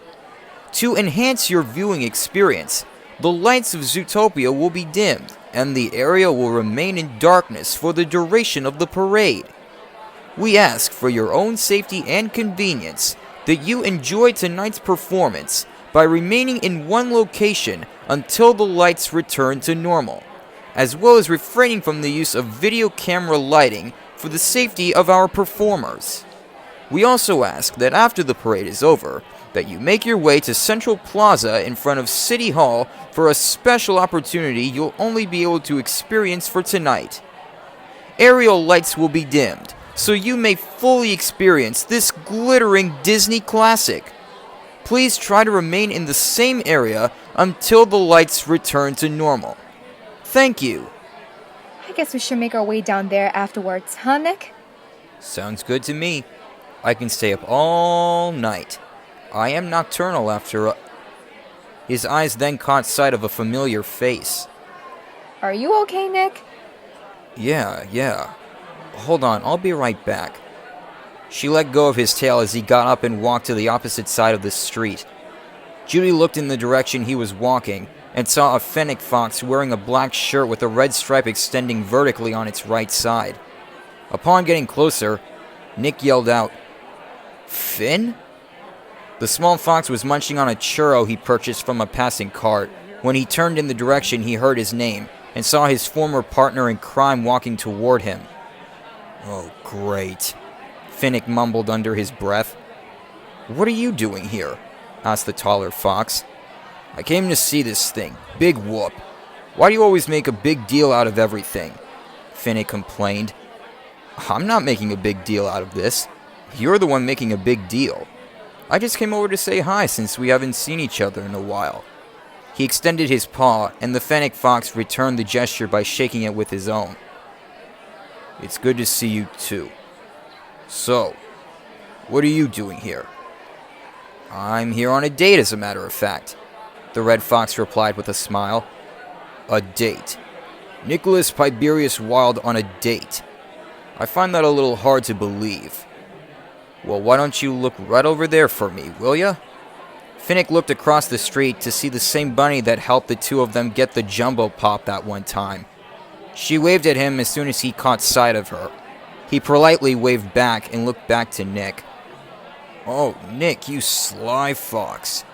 To enhance your viewing experience, the lights of Zootopia will be dimmed, and the area will remain in darkness for the duration of the parade. We ask for your own safety and convenience that you enjoy tonight's performance by remaining in one location until the lights return to normal, as well as refraining from the use of video camera lighting for the safety of our performers. We also ask that after the parade is over, that you make your way to Central Plaza in front of City Hall for a special opportunity you'll only be able to experience for tonight. Aerial lights will be dimmed, so you may fully experience this glittering Disney classic. Please try to remain in the same area until the lights return to normal. Thank you. I guess we should make our way down there afterwards, huh, Nick? Sounds good to me. I can stay up all night. I am nocturnal after a... His eyes then caught sight of a familiar face. Are you okay, Nick? Yeah. Hold on, I'll be right back. She let go of his tail as he got up and walked to the opposite side of the street. Judy looked in the direction he was walking and saw a fennec fox wearing a black shirt with a red stripe extending vertically on its right side. Upon getting closer, Nick yelled out, "Finn?" The small fox was munching on a churro he purchased from a passing cart. When he turned in the direction, he heard his name and saw his former partner in crime walking toward him. "Oh, great," Finnick mumbled under his breath. "What are you doing here?" asked the taller fox. "I came to see this thing. Big whoop. Why do you always make a big deal out of everything?" Finnick complained. "I'm not making a big deal out of this. You're the one making a big deal. I just came over to say hi since we haven't seen each other in a while." He extended his paw, and the fennec fox returned the gesture by shaking it with his own. "It's good to see you too. So, what are you doing here?" "I'm here on a date, as a matter of fact," the red fox replied with a smile. "A date? Nicholas Piberius Wilde on a date? I find that a little hard to believe." "Well, why don't you look right over there for me, will ya?" Finnick looked across the street to see the same bunny that helped the two of them get the jumbo pop that one time. She waved at him as soon as he caught sight of her. He politely waved back and looked back to Nick. "Oh, Nick, you sly fox.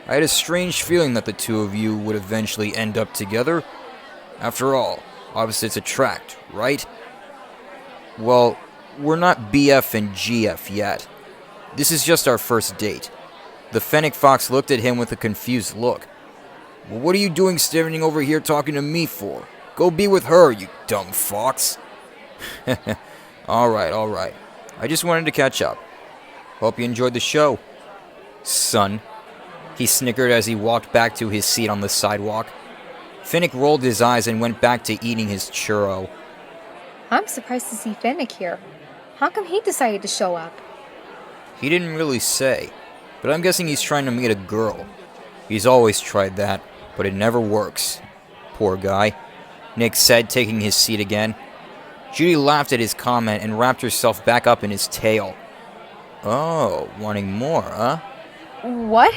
I had a strange feeling that the two of you would eventually end up together. After all, opposites attract, right?" "Well, we're not BF and GF yet. This is just our first date." The fennec fox looked at him with a confused look. "Well, what are you doing standing over here talking to me for? Go be with her, you dumb fox." All right. I just wanted to catch up. Hope you enjoyed the show. Son. He snickered as he walked back to his seat on the sidewalk. Finnick rolled his eyes and went back to eating his churro. I'm surprised to see Finnick here. How come he decided to show up? He didn't really say, but I'm guessing he's trying to meet a girl. He's always tried that, but it never works. Poor guy, Nick said, taking his seat again. Judy laughed at his comment and wrapped herself back up in his tail. Oh, wanting more, huh? What?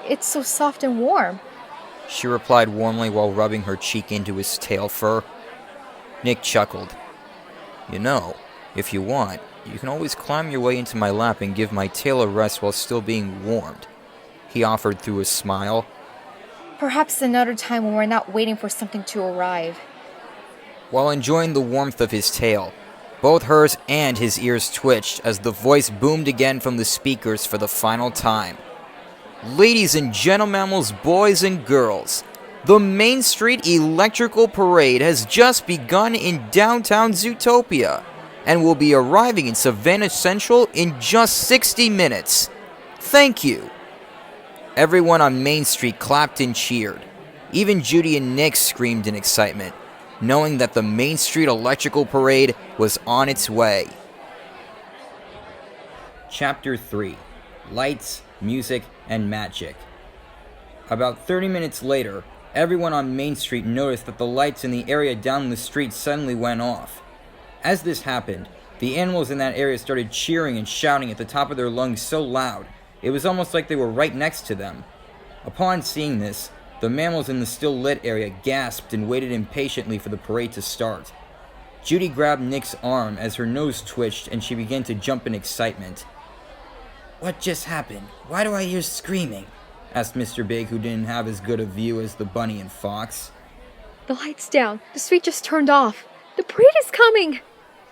It's so soft and warm. She replied warmly while rubbing her cheek into his tail fur. Nick chuckled. You know, if you want, you can always climb your way into my lap and give my tail a rest while still being warmed, he offered through a smile. Perhaps another time when we're not waiting for something to arrive. While enjoying the warmth of his tail, both hers and his ears twitched as the voice boomed again from the speakers for the final time. Ladies and gentlemen, boys and girls, the Main Street Electrical Parade has just begun in downtown Zootopia and will be arriving in Savannah Central in just 60 minutes. Thank you. Everyone on Main Street clapped and cheered. Even Judy and Nick screamed in excitement, knowing that the Main Street Electrical Parade was on its way. Chapter 3. Lights, Music, and Magic. About 30 minutes later, everyone on Main Street noticed that the lights in the area down the street suddenly went off. As this happened, the animals in that area started cheering and shouting at the top of their lungs so loud, it was almost like they were right next to them. Upon seeing this, the mammals in the still lit area gasped and waited impatiently for the parade to start. Judy grabbed Nick's arm as her nose twitched and she began to jump in excitement. What just happened? Why do I hear screaming? Asked Mr. Big, who didn't have as good a view as the bunny and fox. The light's down. The street just turned off. The parade is coming!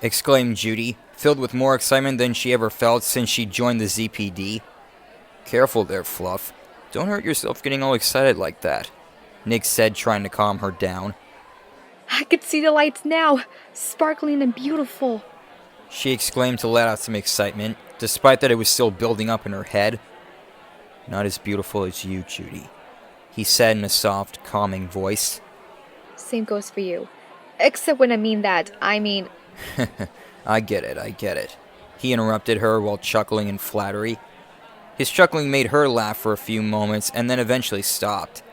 Exclaimed Judy, filled with more excitement than she ever felt since she joined the ZPD. Careful there, Fluff. Don't hurt yourself getting all excited like that, Nick said, trying to calm her down. I could see the lights now, sparkling and beautiful. She exclaimed to let out some excitement, despite that it was still building up in her head. Not as beautiful as you, Judy, he said in a soft, calming voice. Same goes for you. Except when I mean that, I mean... I get it, he interrupted her while chuckling in flattery. His chuckling made her laugh for a few moments and then eventually stopped.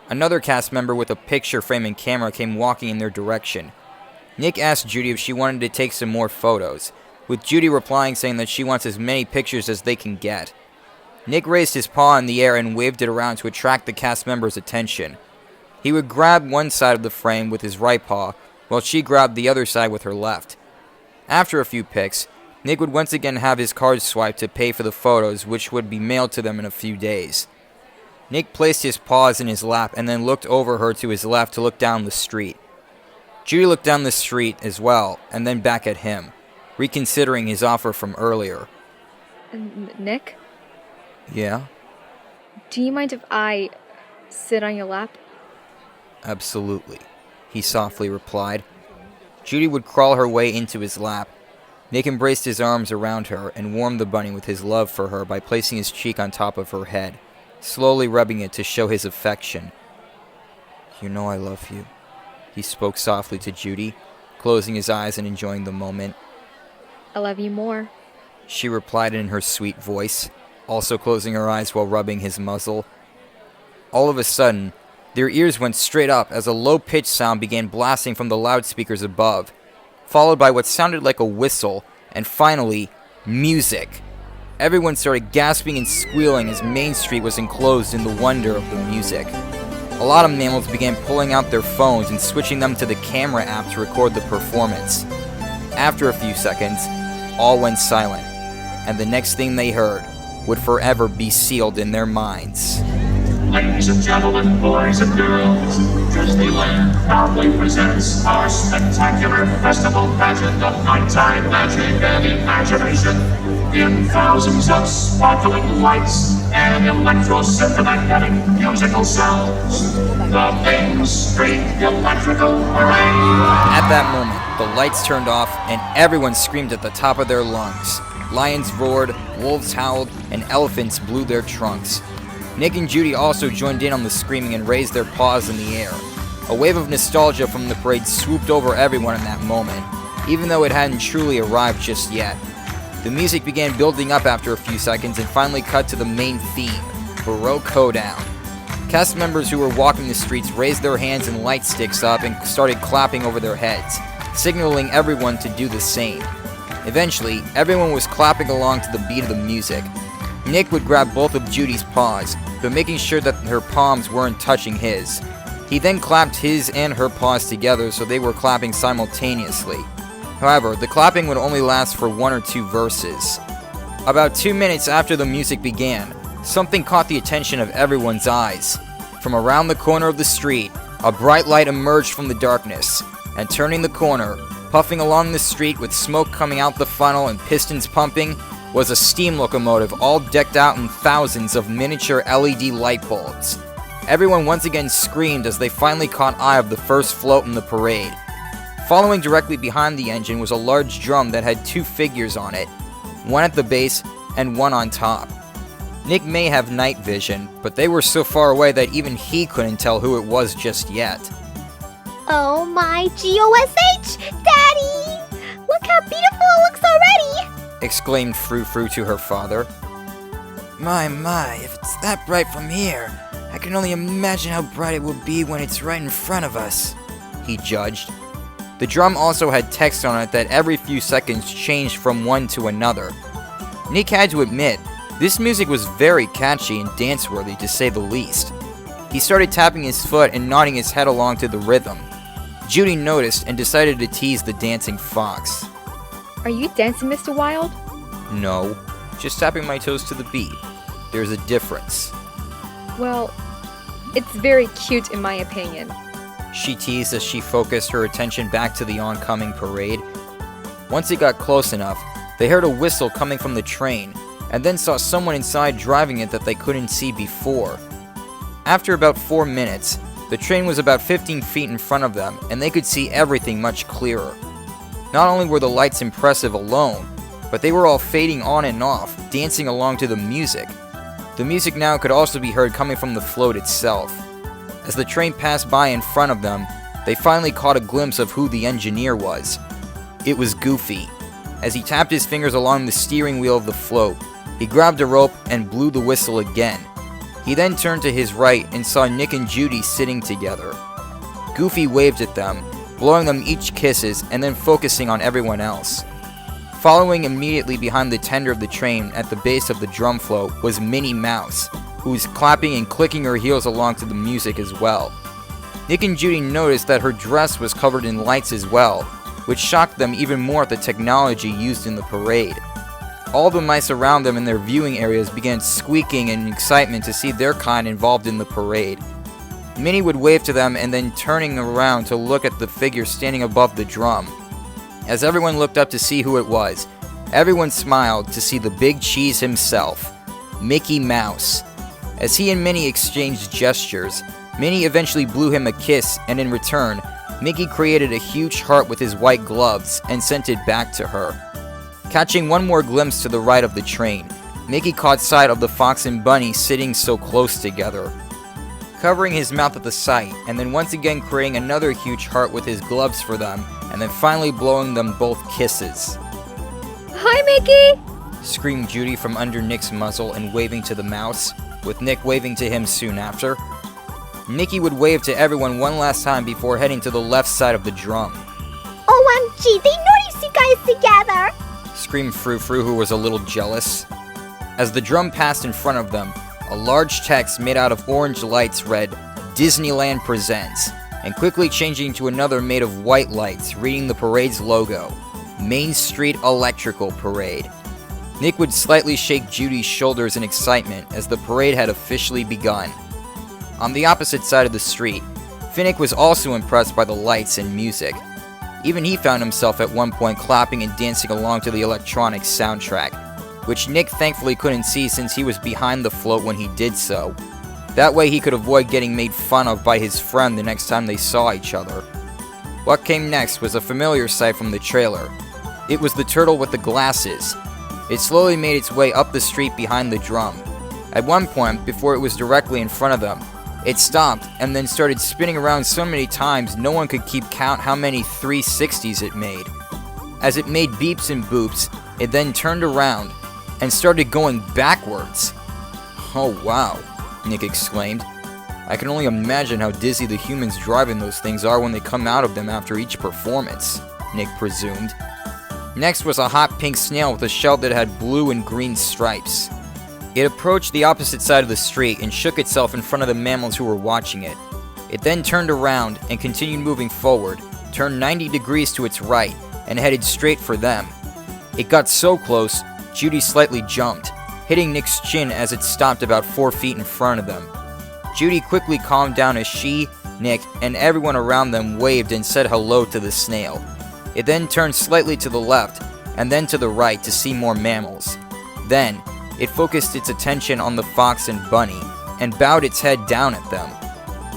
Another cast member with a picture frame and camera came walking in their direction. Nick asked Judy if she wanted to take some more photos, with Judy replying saying that she wants as many pictures as they can get. Nick raised his paw in the air and waved it around to attract the cast members' attention. He would grab one side of the frame with his right paw, while she grabbed the other side with her left. After a few pics, Nick would once again have his card swiped to pay for the photos, which would be mailed to them in a few days. Nick placed his paws in his lap and then looked over her to his left to look down the street. Judy looked down the street as well, and then back at him, reconsidering his offer from earlier. Nick? Yeah? Do you mind if I sit on your lap? Absolutely, he softly replied. Judy would crawl her way into his lap. Nick embraced his arms around her and warmed the bunny with his love for her by placing his cheek on top of her head, slowly rubbing it to show his affection. You know I love you, he spoke softly to Judy, closing his eyes and enjoying the moment. I love you more, she replied in her sweet voice, also closing her eyes while rubbing his muzzle. All of a sudden, their ears went straight up as a low-pitched sound began blasting from the loudspeakers above, followed by what sounded like a whistle, and finally, music. Everyone started gasping and squealing as Main Street was enclosed in the wonder of the music. A lot of mammals began pulling out their phones and switching them to the camera app to record the performance. After a few seconds, all went silent, and the next thing they heard would forever be sealed in their minds. Ladies and gentlemen, boys and girls, Disneyland proudly presents our spectacular festival pageant of nighttime magic and imagination. In thousands of sparkling lights and electro-sympathetic musical sounds, the Main Street Electrical Parade. At that moment, the lights turned off and everyone screamed at the top of their lungs. Lions roared, wolves howled, and elephants blew their trunks. Nick and Judy also joined in on the screaming and raised their paws in the air. A wave of nostalgia from the parade swooped over everyone in that moment, even though it hadn't truly arrived just yet. The music began building up after a few seconds and finally cut to the main theme, Baroque Hoedown. Cast members who were walking the streets raised their hands and light sticks up and started clapping over their heads, signaling everyone to do the same. Eventually, everyone was clapping along to the beat of the music. Nick would grab both of Judy's paws, but making sure that her palms weren't touching his. He then clapped his and her paws together so they were clapping simultaneously. However, the clapping would only last for 1 or 2 verses. About 2 minutes after the music began, something caught the attention of everyone's eyes. From around the corner of the street, a bright light emerged from the darkness, and turning the corner, puffing along the street with smoke coming out the funnel and pistons pumping, was a steam locomotive all decked out in thousands of miniature LED light bulbs. Everyone once again screamed as they finally caught eye of the first float in the parade. Following directly behind the engine was a large drum that had 2 figures on it, one at the base and one on top. Nick may have night vision, but they were so far away that even he couldn't tell who it was just yet. Oh my GOSH! Daddy! Look how beautiful it looks already! Exclaimed Frou Frou to her father. My, if it's that bright from here, I can only imagine how bright it will be when it's right in front of us, he judged. The drum also had text on it that every few seconds changed from one to another. Nick had to admit, this music was very catchy and dance-worthy to say the least. He started tapping his foot and nodding his head along to the rhythm. Judy noticed and decided to tease the dancing fox. Are you dancing, Mr. Wilde? No, just tapping my toes to the beat. There's a difference. Well, it's very cute in my opinion. She teased as she focused her attention back to the oncoming parade. Once it got close enough, they heard a whistle coming from the train, and then saw someone inside driving it that they couldn't see before. After about 4 minutes, the train was about 15 feet in front of them, and they could see everything much clearer. Not only were the lights impressive alone, but they were all fading on and off, dancing along to the music. The music now could also be heard coming from the float itself. As the train passed by in front of them, they finally caught a glimpse of who the engineer was. It was Goofy. As he tapped his fingers along the steering wheel of the float, he grabbed a rope and blew the whistle again. He then turned to his right and saw Nick and Judy sitting together. Goofy waved at them, blowing them each kisses and then focusing on everyone else. Following immediately behind the tender of the train at the base of the drum float was Minnie Mouse, who was clapping and clicking her heels along to the music as well. Nick and Judy noticed that her dress was covered in lights as well, which shocked them even more at the technology used in the parade. All the mice around them in their viewing areas began squeaking in excitement to see their kind involved in the parade. Minnie would wave to them and then turning around to look at the figure standing above the drum. As everyone looked up to see who it was, everyone smiled to see the big cheese himself, Mickey Mouse. As he and Minnie exchanged gestures, Minnie eventually blew him a kiss, and in return, Mickey created a huge heart with his white gloves and sent it back to her. Catching one more glimpse to the right of the train, Mickey caught sight of the fox and bunny sitting so close together. Covering his mouth at the sight, and then once again creating another huge heart with his gloves for them, and then finally blowing them both kisses. Hi, Mickey! Screamed Judy from under Nick's muzzle and waving to the mouse, with Nick waving to him soon after. Mickey would wave to everyone one last time before heading to the left side of the drum. OMG, they noticed you guys together! Screamed Frou Frou, who was a little jealous. As the drum passed in front of them, a large text made out of orange lights read, Disneyland Presents, and quickly changing to another made of white lights reading the parade's logo, Main Street Electrical Parade. Nick would slightly shake Judy's shoulders in excitement as the parade had officially begun. On the opposite side of the street, Finnick was also impressed by the lights and music. Even he found himself at one point clapping and dancing along to the electronic soundtrack, which Nick thankfully couldn't see since he was behind the float when he did so. That way he could avoid getting made fun of by his friend the next time they saw each other. What came next was a familiar sight from the trailer. It was the turtle with the glasses. It slowly made its way up the street behind the drum. At one point, before it was directly in front of them, it stopped and then started spinning around so many times no one could keep count how many 360s it made. As it made beeps and boops, it then turned around and started going backwards. Oh wow, Nick exclaimed. I can only imagine how dizzy the humans driving those things are when they come out of them after each performance, Nick presumed. Next was a hot pink snail with a shell that had blue and green stripes. It approached the opposite side of the street and shook itself in front of the mammals who were watching it. It then turned around and continued moving forward, turned 90 degrees to its right, and headed straight for them. It got so close, Judy slightly jumped, hitting Nick's chin as it stopped about 4 feet in front of them. Judy quickly calmed down as she, Nick, and everyone around them waved and said hello to the snail. It then turned slightly to the left, and then to the right to see more mammals. Then, it focused its attention on the fox and bunny, and bowed its head down at them.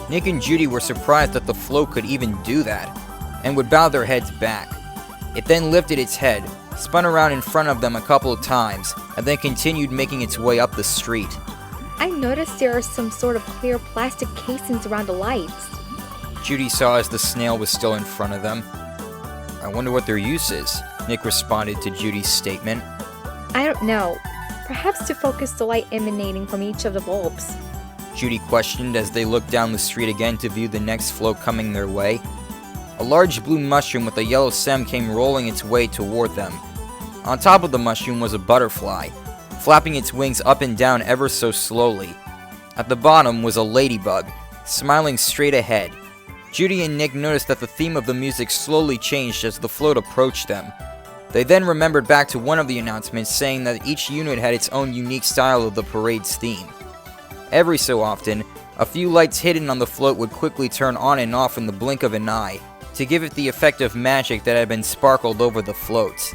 Nick and Judy were surprised that the float could even do that, and would bow their heads back. It then lifted its head, spun around in front of them a couple of times, and then continued making its way up the street. I noticed there are some sort of clear plastic casings around the lights. Judy saw as the snail was still in front of them. I wonder what their use is, Nick responded to Judy's statement. I don't know. Perhaps to focus the light emanating from each of the bulbs. Judy questioned as they looked down the street again to view the next float coming their way. A large blue mushroom with a yellow stem came rolling its way toward them. On top of the mushroom was a butterfly, flapping its wings up and down ever so slowly. At the bottom was a ladybug, smiling straight ahead. Judy and Nick noticed that the theme of the music slowly changed as the float approached them. They then remembered back to one of the announcements saying that each unit had its own unique style of the parade's theme. Every so often, a few lights hidden on the float would quickly turn on and off in the blink of an eye, to give it the effect of magic that had been sparkled over the floats.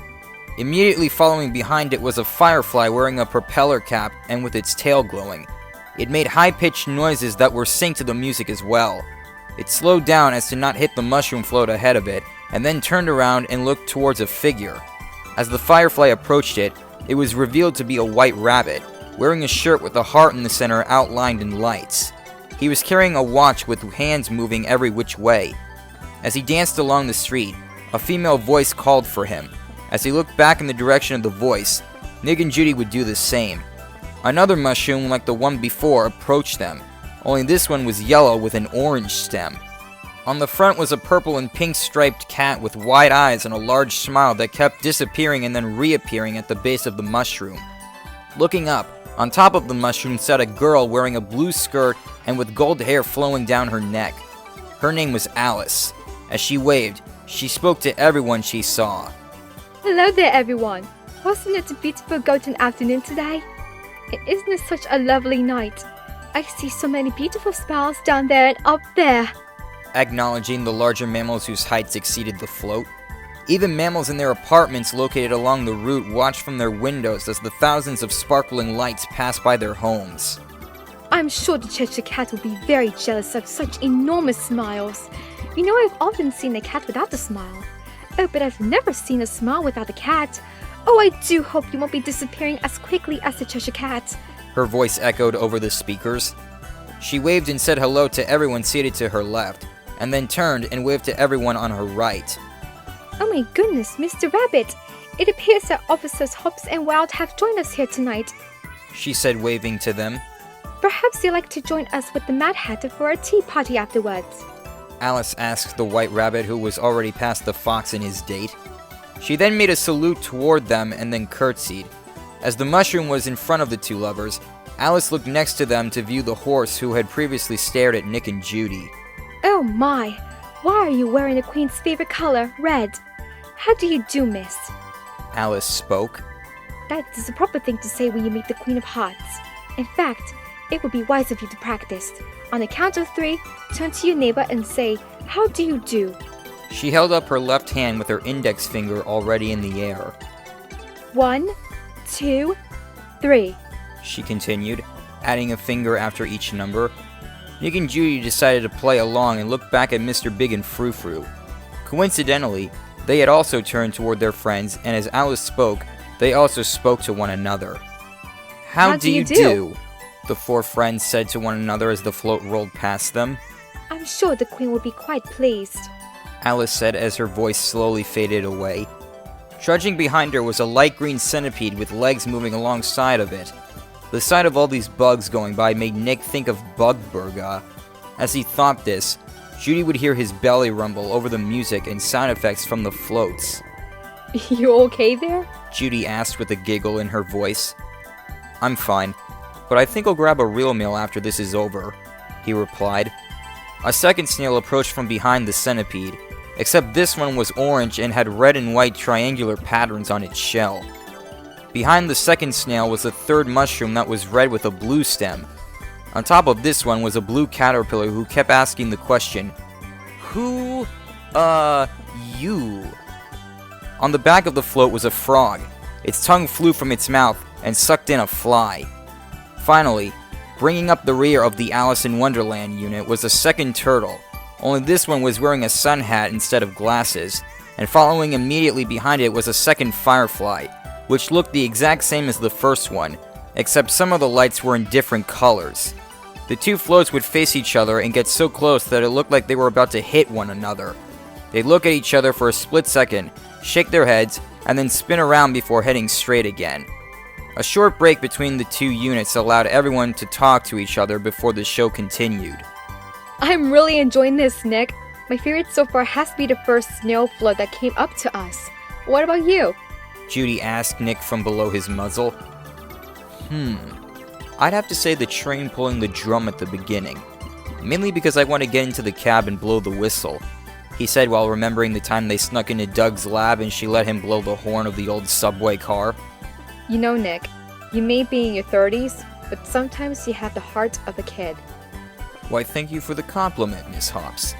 Immediately following behind it was a firefly wearing a propeller cap and with its tail glowing. It made high-pitched noises that were synced to the music as well. It slowed down as to not hit the mushroom float ahead of it, and then turned around and looked towards a figure. As the firefly approached it, it was revealed to be a white rabbit, wearing a shirt with a heart in the center outlined in lights. He was carrying a watch with hands moving every which way. As he danced along the street, a female voice called for him. As he looked back in the direction of the voice, Nick and Judy would do the same. Another mushroom like the one before approached them, only this one was yellow with an orange stem. On the front was a purple and pink striped cat with wide eyes and a large smile that kept disappearing and then reappearing at the base of the mushroom. Looking up, on top of the mushroom sat a girl wearing a blue skirt and with gold hair flowing down her neck. Her name was Alice. As she waved, she spoke to everyone she saw. Hello there, everyone. Wasn't it a beautiful golden afternoon today? And isn't it such a lovely night? I see so many beautiful smiles down there and up there. Acknowledging the larger mammals whose heights exceeded the float. Even mammals in their apartments located along the route watched from their windows as the thousands of sparkling lights passed by their homes. I'm sure the Cheshire Cat will be very jealous of such enormous smiles. You know, I've often seen a cat without a smile. Oh, but I've never seen a smile without a cat. Oh, I do hope you won't be disappearing as quickly as the Cheshire Cat. Her voice echoed over the speakers. She waved and said hello to everyone seated to her left, and then turned and waved to everyone on her right. Oh my goodness, Mr. Rabbit! It appears that Officers Hopps and Wilde have joined us here tonight. She said, waving to them. Perhaps you'd like to join us with the Mad Hatter for a tea party afterwards. Alice asked the white rabbit who was already past the fox and his date. She then made a salute toward them and then curtsied. As the mushroom was in front of the two lovers, Alice looked next to them to view the horse who had previously stared at Nick and Judy. Oh my! Why are you wearing the Queen's favorite color, red? How do you do, miss? Alice spoke. That is the proper thing to say when you meet the Queen of Hearts. In fact, it would be wise of you to practice. On the count of 3, turn to your neighbor and say, "How do you do?" She held up her left hand with her index finger already in the air. 1, 2, 3. She continued, adding a finger after each number. Nick and Judy decided to play along and look back at Mr. Big and Frou Frou. Coincidentally, they had also turned toward their friends, and as Alice spoke, they also spoke to one another. How do you do? The 4 friends said to one another as the float rolled past them. I'm sure the Queen will be quite pleased. Alice said as her voice slowly faded away. Trudging behind her was a light green centipede with legs moving alongside of it. The sight of all these bugs going by made Nick think of Bugburger. As he thought this, Judy would hear his belly rumble over the music and sound effects from the floats. You okay there? Judy asked with a giggle in her voice. I'm fine, but I think I'll grab a real meal after this is over, he replied. A second snail approached from behind the centipede, except this one was orange and had red and white triangular patterns on its shell. Behind the second snail was a third mushroom that was red with a blue stem. On top of this one was a blue caterpillar who kept asking the question, Who, you? On the back of the float was a frog. Its tongue flew from its mouth and sucked in a fly. Finally, bringing up the rear of the Alice in Wonderland unit was a second turtle, only this one was wearing a sun hat instead of glasses, and following immediately behind it was a second firefly, which looked the exact same as the first one, except some of the lights were in different colors. The two floats would face each other and get so close that it looked like they were about to hit one another. They'd look at each other for a split second, shake their heads, and then spin around before heading straight again. A short break between the two units allowed everyone to talk to each other before the show continued. I'm really enjoying this, Nick. My favorite so far has to be the first snow float that came up to us. What about you? Judy asked Nick from below his muzzle. I'd have to say the train pulling the drum at the beginning, mainly because I want to get into the cab and blow the whistle, he said while remembering the time they snuck into Doug's lab and she let him blow the horn of the old subway car. You know, Nick, you may be in your 30s, but sometimes you have the heart of a kid. Why, thank you for the compliment, Miss Hopps.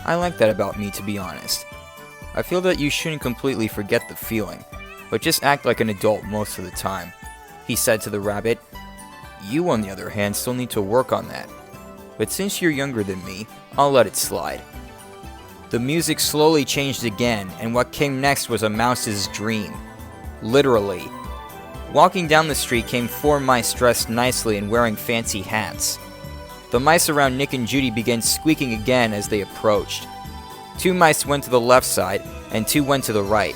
I like that about me, to be honest. I feel that you shouldn't completely forget the feeling, but just act like an adult most of the time, he said to the rabbit. You, on the other hand, still need to work on that. But since you're younger than me, I'll let it slide. The music slowly changed again, and what came next was a mouse's dream. Literally. Walking down the street came 4 mice dressed nicely and wearing fancy hats. The mice around Nick and Judy began squeaking again as they approached. 2 mice went to the left side, and 2 went to the right.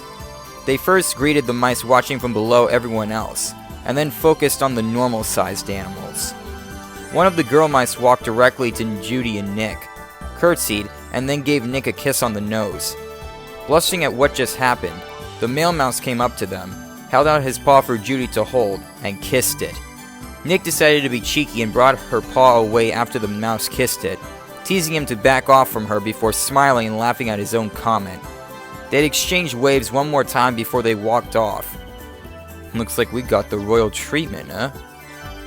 They first greeted the mice watching from below everyone else, and then focused on the normal-sized animals. One of the girl mice walked directly to Judy and Nick, curtsied, and then gave Nick a kiss on the nose. Blushing at what just happened, the male mouse came up to them, held out his paw for Judy to hold, and kissed it. Nick decided to be cheeky and brought her paw away after the mouse kissed it, teasing him to back off from her before smiling and laughing at his own comment. They'd exchanged waves one more time before they walked off. Looks like we got the royal treatment, huh?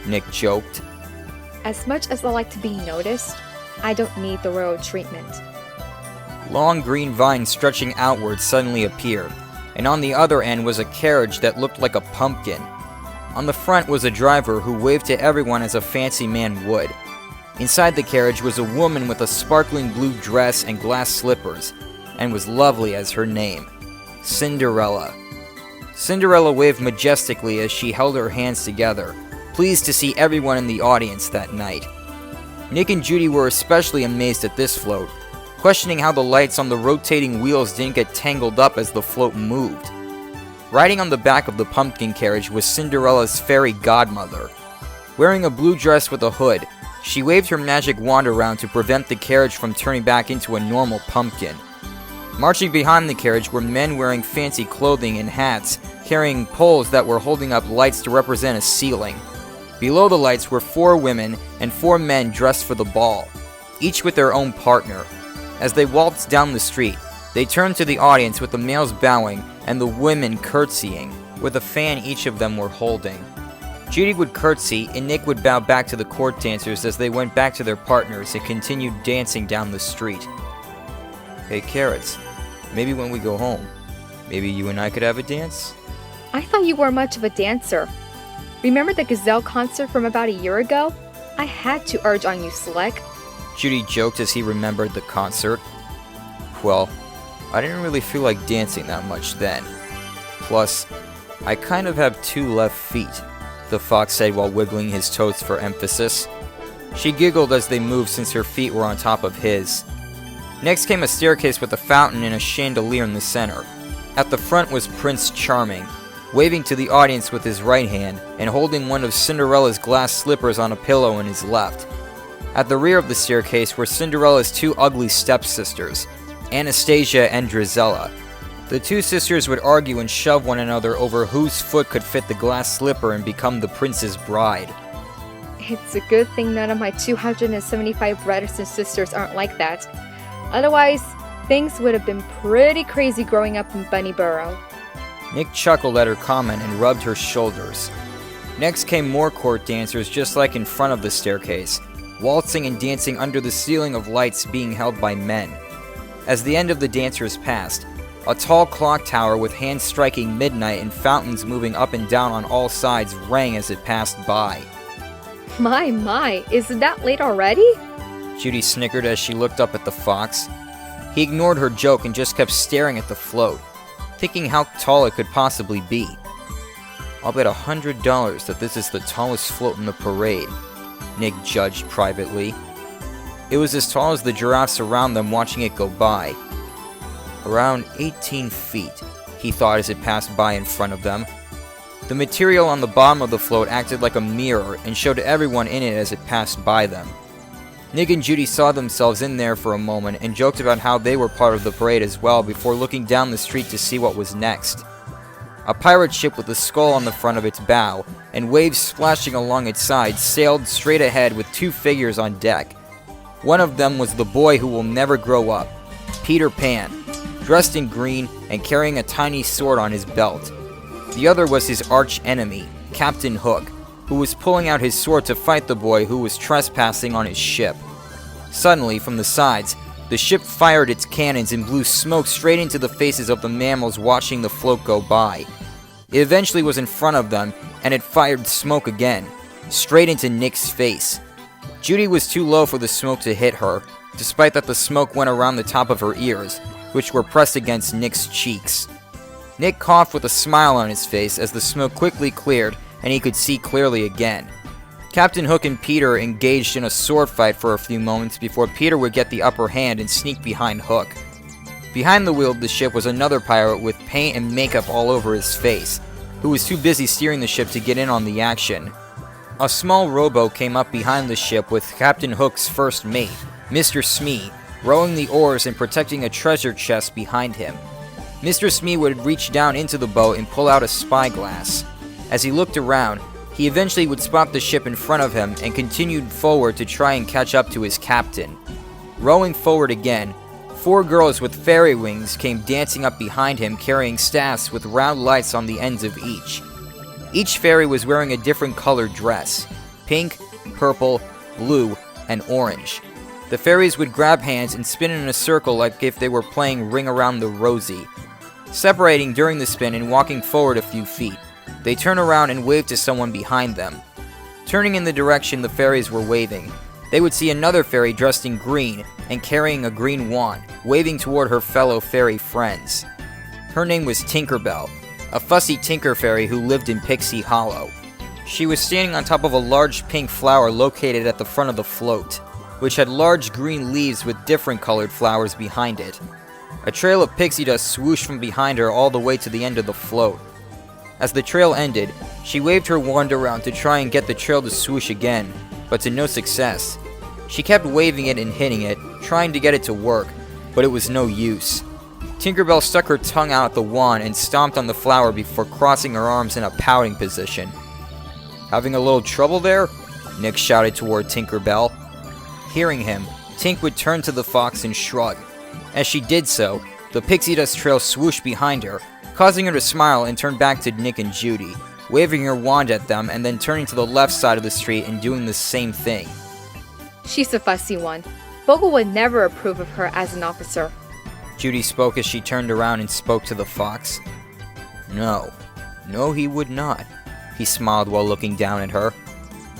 Nick joked. As much as I like to be noticed, I don't need the royal treatment. Long green vines stretching outward suddenly appeared, and on the other end was a carriage that looked like a pumpkin. On the front was a driver who waved to everyone as a fancy man would. Inside the carriage was a woman with a sparkling blue dress and glass slippers, and was lovely as her name, Cinderella. Cinderella waved majestically as she held her hands together, pleased to see everyone in the audience that night. Nick and Judy were especially amazed at this float, questioning how the lights on the rotating wheels didn't get tangled up as the float moved. Riding on the back of the pumpkin carriage was Cinderella's fairy godmother. Wearing a blue dress with a hood, she waved her magic wand around to prevent the carriage from turning back into a normal pumpkin. Marching behind the carriage were men wearing fancy clothing and hats, carrying poles that were holding up lights to represent a ceiling. Below the lights were 4 women and 4 men dressed for the ball, each with their own partner. As they waltzed down the street, they turned to the audience with the males bowing and the women curtsying, with a fan each of them were holding. Judy would curtsy and Nick would bow back to the court dancers as they went back to their partners and continued dancing down the street. Hey Carrots, maybe when we go home, maybe you and I could have a dance? I thought you were much of a dancer. Remember the Gazelle concert from about a year ago? I had to urge on you, Slick. Judy joked as he remembered the concert. Well, I didn't really feel like dancing that much then. Plus, I kind of have 2 left feet, the fox said while wiggling his toes for emphasis. She giggled as they moved since her feet were on top of his. Next came a staircase with a fountain and a chandelier in the center. At the front was Prince Charming, waving to the audience with his right hand and holding one of Cinderella's glass slippers on a pillow in his left. At the rear of the staircase were Cinderella's 2 ugly stepsisters, Anastasia and Drizella. The two sisters would argue and shove one another over whose foot could fit the glass slipper and become the prince's bride. It's a good thing none of my 275 brothers and sisters aren't like that. Otherwise, things would have been pretty crazy growing up in Bunnyborough. Nick chuckled at her comment and rubbed her shoulders. Next came more court dancers just like in front of the staircase, waltzing and dancing under the ceiling of lights being held by men. As the end of the dancers passed, a tall clock tower with hands striking midnight and fountains moving up and down on all sides rang as it passed by. My, is it that late already? Judy snickered as she looked up at the fox. He ignored her joke and just kept staring at the float, thinking how tall it could possibly be. I'll bet $100 that this is the tallest float in the parade, Nick judged privately. It was as tall as the giraffes around them watching it go by. Around 18 feet, he thought as it passed by in front of them. The material on the bottom of the float acted like a mirror and showed everyone in it as it passed by them. Nick and Judy saw themselves in there for a moment and joked about how they were part of the parade as well before looking down the street to see what was next. A pirate ship with a skull on the front of its bow and waves splashing along its sides sailed straight ahead with two figures on deck. One of them was the boy who will never grow up, Peter Pan, dressed in green and carrying a tiny sword on his belt. The other was his arch enemy, Captain Hook, who was pulling out his sword to fight the boy who was trespassing on his ship. Suddenly, from the sides, the ship fired its cannons and blew smoke straight into the faces of the mammals watching the float go by. It eventually was in front of them, and it fired smoke again, straight into Nick's face. Judy was too low for the smoke to hit her, despite that the smoke went around the top of her ears, which were pressed against Nick's cheeks. Nick coughed with a smile on his face as the smoke quickly cleared and he could see clearly again. Captain Hook and Peter engaged in a sword fight for a few moments before Peter would get the upper hand and sneak behind Hook. Behind the wheel of the ship was another pirate with paint and makeup all over his face, who was too busy steering the ship to get in on the action. A small rowboat came up behind the ship with Captain Hook's first mate, Mr. Smee, rowing the oars and protecting a treasure chest behind him. Mr. Smee would reach down into the boat and pull out a spyglass. As he looked around, he eventually would spot the ship in front of him and continued forward to try and catch up to his captain. Rowing forward again, 4 girls with fairy wings came dancing up behind him carrying staffs with round lights on the ends of each. Each fairy was wearing a different colored dress: pink, purple, blue, and orange. The fairies would grab hands and spin in a circle like if they were playing Ring Around the Rosie. Separating during the spin and walking forward a few feet, they turn around and wave to someone behind them. Turning in the direction the fairies were waving, they would see another fairy dressed in green and carrying a green wand, waving toward her fellow fairy friends. Her name was Tinkerbell, a fussy tinker fairy who lived in Pixie Hollow. She was standing on top of a large pink flower located at the front of the float, which had large green leaves with different colored flowers behind it. A trail of pixie dust swooshed from behind her all the way to the end of the float. As the trail ended, she waved her wand around to try and get the trail to swoosh again, but to no success. She kept waving it and hitting it, trying to get it to work, but it was no use. Tinkerbell stuck her tongue out the wand and stomped on the flower before crossing her arms in a pouting position. "Having a little trouble there?" Nick shouted toward Tinkerbell. Hearing him, Tink would turn to the fox and shrug. As she did so, the pixie dust trail swooshed behind her, causing her to smile and turn back to Nick and Judy, waving her wand at them and then turning to the left side of the street and doing the same thing. She's a fussy one. Vogel would never approve of her as an officer. Judy spoke as she turned around and spoke to the fox. No, he would not, he smiled while looking down at her.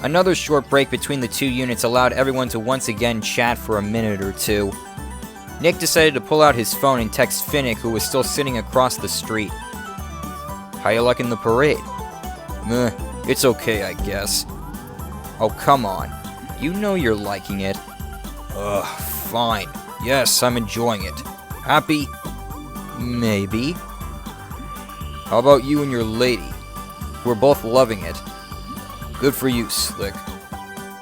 Another short break between the two units allowed everyone to once again chat for a minute or two. Nick decided to pull out his phone and text Finnick, who was still sitting across the street. "How you liking the parade?" "Meh, it's okay, I guess." "Oh, come on. You know you're liking it." "Ugh, fine. Yes, I'm enjoying it. Happy?" "Maybe." "How about you and your lady? We're both loving it." "Good for you, Slick."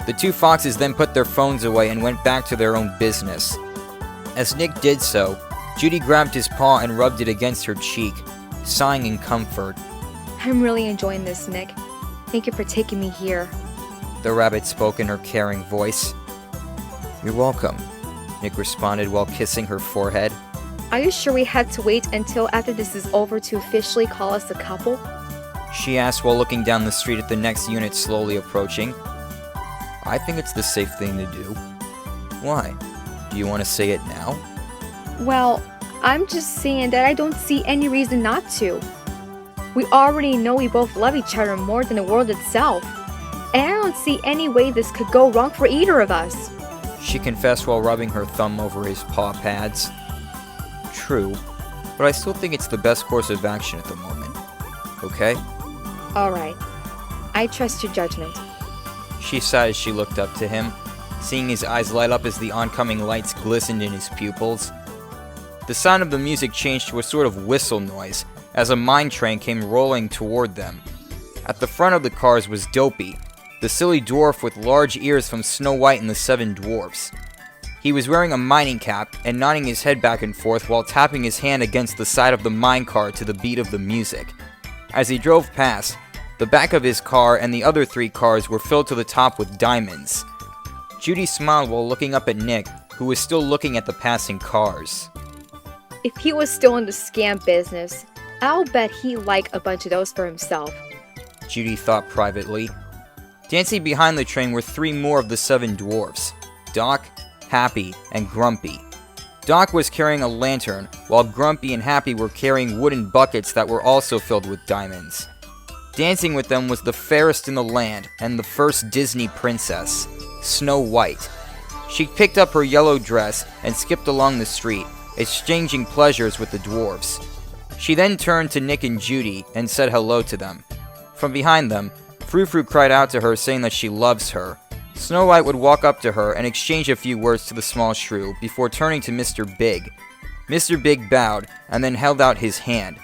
The two foxes then put their phones away and went back to their own business. As Nick did so, Judy grabbed his paw and rubbed it against her cheek, sighing in comfort. I'm really enjoying this, Nick. Thank you for taking me here. The rabbit spoke in her caring voice. You're welcome, Nick responded while kissing her forehead. Are you sure we had to wait until after this is over to officially call us a couple? She asked while looking down the street at the next unit slowly approaching. I think it's the safe thing to do. Why? Do you want to say it now? Well, I'm just saying that I don't see any reason not to. We already know we both love each other more than the world itself. And I don't see any way this could go wrong for either of us. She confessed while rubbing her thumb over his paw pads. True, but I still think it's the best course of action at the moment. Okay? Alright. I trust your judgment. She sighed as she looked up to him, seeing his eyes light up as the oncoming lights glistened in his pupils. The sound of the music changed to a sort of whistle noise as a mine train came rolling toward them. At the front of the cars was Dopey, the silly dwarf with large ears from Snow White and the Seven Dwarfs. He was wearing a mining cap and nodding his head back and forth while tapping his hand against the side of the mine car to the beat of the music. As he drove past, the back of his car and the other 3 cars were filled to the top with diamonds. Judy smiled while looking up at Nick, who was still looking at the passing cars. If he was still in the scam business, I'll bet he'd like a bunch of those for himself. Judy thought privately. Dancing behind the train were 3 more of the 7 dwarfs, Doc, Happy, and Grumpy. Doc was carrying a lantern, while Grumpy and Happy were carrying wooden buckets that were also filled with diamonds. Dancing with them was the fairest in the land and the first Disney princess, Snow White. She picked up her yellow dress and skipped along the street, exchanging pleasures with the dwarfs. She then turned to Nick and Judy and said hello to them. From behind them, Frou Frou cried out to her saying that she loves her. Snow White would walk up to her and exchange a few words to the small shrew before turning to Mr. Big. Mr. Big bowed and then held out his hand.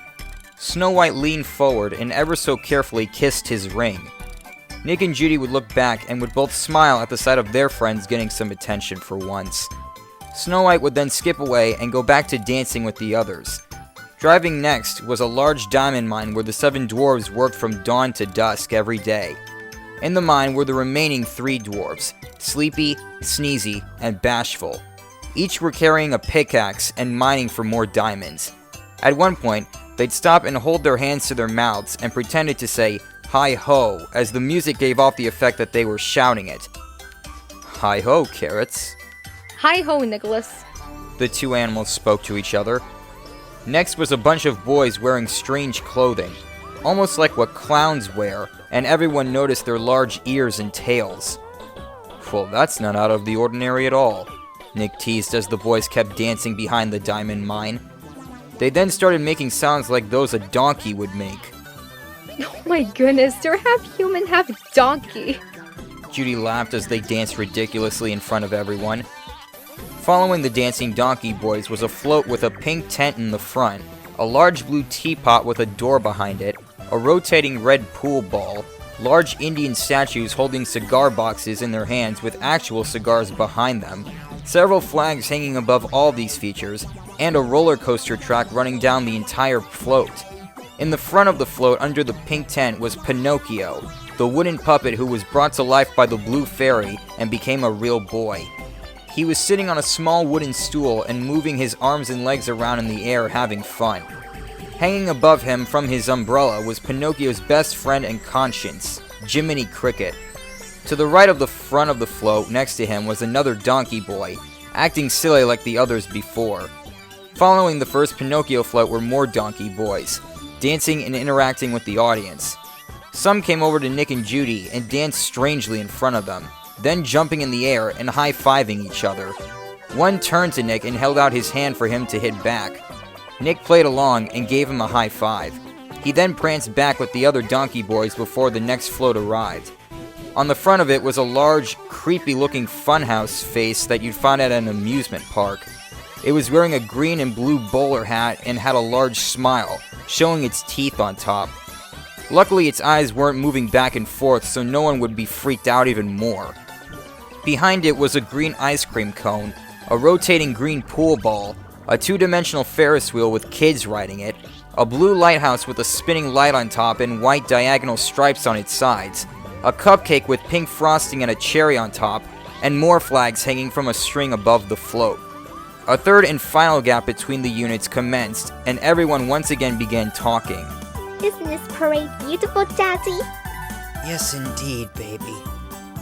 Snow White leaned forward and ever so carefully kissed his ring. Nick and Judy would look back and would both smile at the sight of their friends getting some attention for once. Snow White would then skip away and go back to dancing with the others. Driving next was a large diamond mine where the 7 dwarves worked from dawn to dusk every day. In the mine were the remaining 3 dwarves, Sleepy, Sneezy, and Bashful. Each were carrying a pickaxe and mining for more diamonds. At one point, they'd stop and hold their hands to their mouths and pretended to say, "Hi-ho," as the music gave off the effect that they were shouting it. "Hi-ho, Carrots," Hi-ho, Nicholas. the 2 animals spoke to each other. Next was a bunch of boys wearing strange clothing, almost like what clowns wear, and everyone noticed their large ears and tails. "Well, that's not out of the ordinary at all," Nick teased as the boys kept dancing behind the diamond mine. They then started making sounds like those a donkey would make. Oh my goodness, they're half human, half donkey. Judy laughed as they danced ridiculously in front of everyone. Following the dancing donkey boys was a float with a pink tent in the front, a large blue teapot with a door behind it, a rotating red pool ball, large Indian statues holding cigar boxes in their hands with actual cigars behind them, several flags hanging above all these features, and a roller coaster track running down the entire float. In the front of the float under the pink tent was Pinocchio, the wooden puppet who was brought to life by the blue fairy and became a real boy. He was sitting on a small wooden stool and moving his arms and legs around in the air having fun. Hanging above him from his umbrella was Pinocchio's best friend and conscience, Jiminy Cricket. To the right of the front of the float next to him was another donkey boy, acting silly like the others before. Following the first Pinocchio float were more donkey boys, dancing and interacting with the audience. Some came over to Nick and Judy and danced strangely in front of them, then jumping in the air and high-fiving each other. One turned to Nick and held out his hand for him to hit back. Nick played along and gave him a high five. He then pranced back with the other donkey boys before the next float arrived. On the front of it was a large, creepy-looking funhouse face that you'd find at an amusement park. It was wearing a green and blue bowler hat and had a large smile, showing its teeth on top. Luckily, its eyes weren't moving back and forth, so no one would be freaked out even more. Behind it was a green ice cream cone, a rotating green pool ball, a two-dimensional Ferris wheel with kids riding it, a blue lighthouse with a spinning light on top and white diagonal stripes on its sides, a cupcake with pink frosting and a cherry on top, and more flags hanging from a string above the float. A third and final gap between the units commenced, and everyone once again began talking. Isn't this parade beautiful, Daddy? Yes, indeed, baby.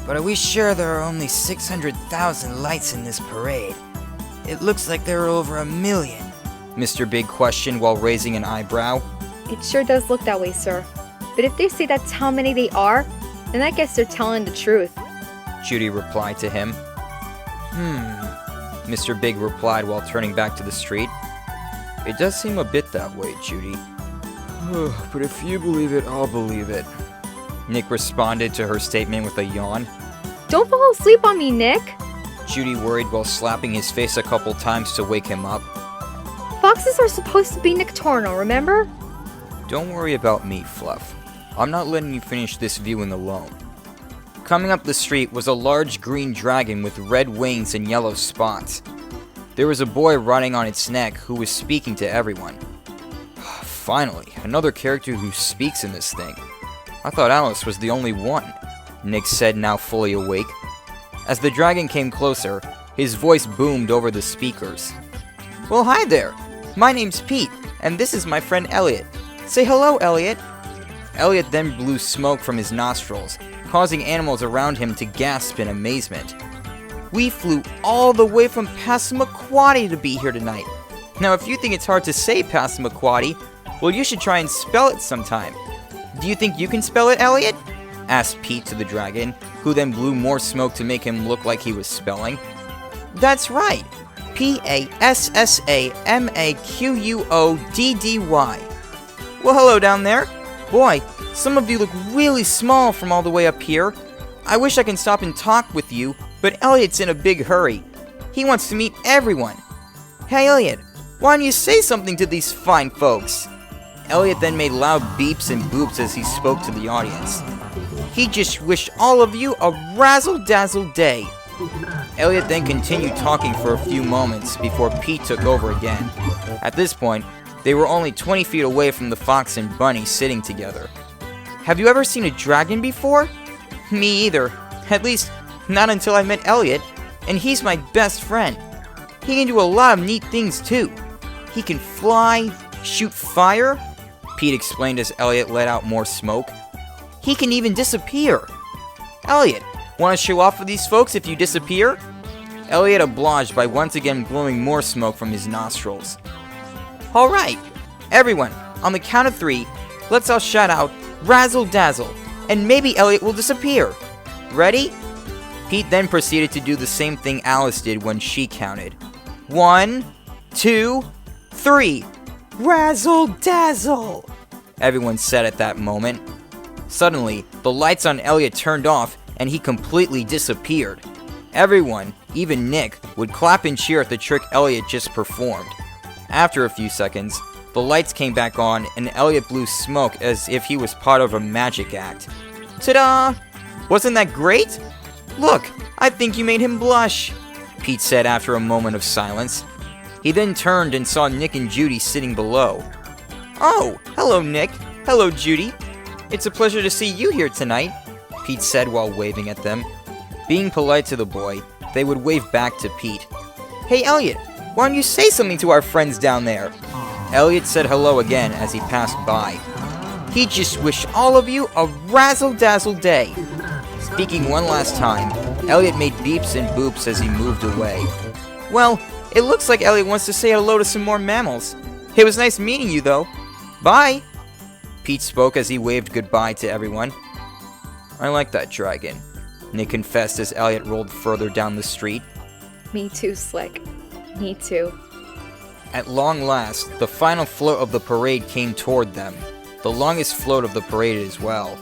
But are we sure there are only 600,000 lights in this parade? It looks like there are over 1 million. Mr. Big questioned while raising an eyebrow. It sure does look that way, sir. But if they say that's how many they are, then I guess they're telling the truth. Judy replied to him. Mr. Big replied while turning back to the street. It does seem a bit that way, Judy. But if you believe it, I'll believe it. Nick responded to her statement with a yawn. Don't fall asleep on me, Nick! Judy worried while slapping his face a couple times to wake him up. Foxes are supposed to be nocturnal, remember? Don't worry about me, Fluff. I'm not letting you finish this viewing alone. Coming up the street was a large green dragon with red wings and yellow spots. There was a boy riding on its neck who was speaking to everyone. Finally, another character who speaks in this thing. I thought Alice was the only one, Nick said, now fully awake. As the dragon came closer, his voice boomed over the speakers. Well, hi there. My name's Pete, and this is my friend Elliot. Say hello, Elliot. Elliot then blew smoke from his nostrils, causing animals around him to gasp in amazement. We flew all the way from Passamaquoddy to be here tonight. Now, if you think it's hard to say Passamaquoddy, well, you should try and spell it sometime. Do you think you can spell it, Elliot? Asked Pete to the dragon, who then blew more smoke to make him look like he was spelling. That's right. Passamaquoddy. Well, hello down there. Boy, some of you look really small from all the way up here. I wish I can stop and talk with you, but Elliot's in a big hurry. He wants to meet everyone. Hey, Elliot, why don't you say something to these fine folks? Elliot then made loud beeps and boops as he spoke to the audience. He just wished all of you a razzle-dazzle day. Elliot then continued talking for a few moments before Pete took over again. At this point, they were only 20 feet away from the fox and bunny sitting together. Have you ever seen a dragon before? Me either. At least, not until I met Elliot, and he's my best friend. He can do a lot of neat things too. He can fly, shoot fire, Pete explained as Elliot let out more smoke. He can even disappear. Elliot, want to show off for these folks if you disappear? Elliot obliged by once again blowing more smoke from his nostrils. Alright, everyone, on the count of 3, let's all shout out, Razzle Dazzle, and maybe Elliot will disappear. Ready? Pete then proceeded to do the same thing Alice did when she counted. 1, 2, 3. Razzle Dazzle! Everyone said at that moment. Suddenly, the lights on Elliot turned off and he completely disappeared. Everyone, even Nick, would clap and cheer at the trick Elliot just performed. After a few seconds, the lights came back on and Elliot blew smoke as if he was part of a magic act. Ta-da! Wasn't that great? Look, I think you made him blush, Pete said after a moment of silence. He then turned and saw Nick and Judy sitting below. Oh, hello Nick. Hello Judy. It's a pleasure to see you here tonight, Pete said while waving at them. Being polite to the boy, they would wave back to Pete. Hey Elliot, why don't you say something to our friends down there? Elliot said hello again as he passed by. He just wished all of you a razzle-dazzle day. Speaking one last time, Elliot made beeps and boops as he moved away. Well, it looks like Elliot wants to say hello to some more mammals. It was nice meeting you though. Bye! Pete spoke as he waved goodbye to everyone. I like that dragon, Nick confessed as Elliot rolled further down the street. Me too, Slick. Me too. At long last, the final float of the parade came toward them. The longest float of the parade as well.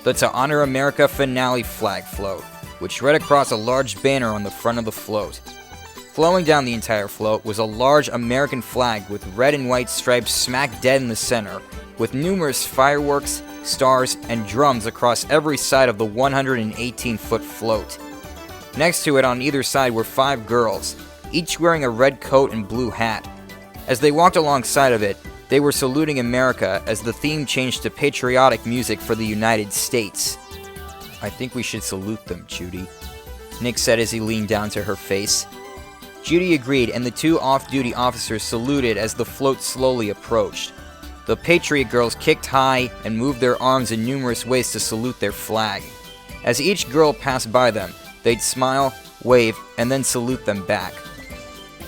The To Honor America finale flag float, which read across a large banner on the front of the float. Flowing down the entire float was a large American flag with red and white stripes smack dead in the center, with numerous fireworks, stars, and drums across every side of the 118-foot float. Next to it on either side were 5 girls, each wearing a red coat and blue hat. As they walked alongside of it, they were saluting America as the theme changed to patriotic music for the United States. "I think we should salute them, Judy," Nick said as he leaned down to her face. Judy agreed, and the two off-duty officers saluted as the float slowly approached. The Patriot girls kicked high and moved their arms in numerous ways to salute their flag. As each girl passed by them, they'd smile, wave, and then salute them back.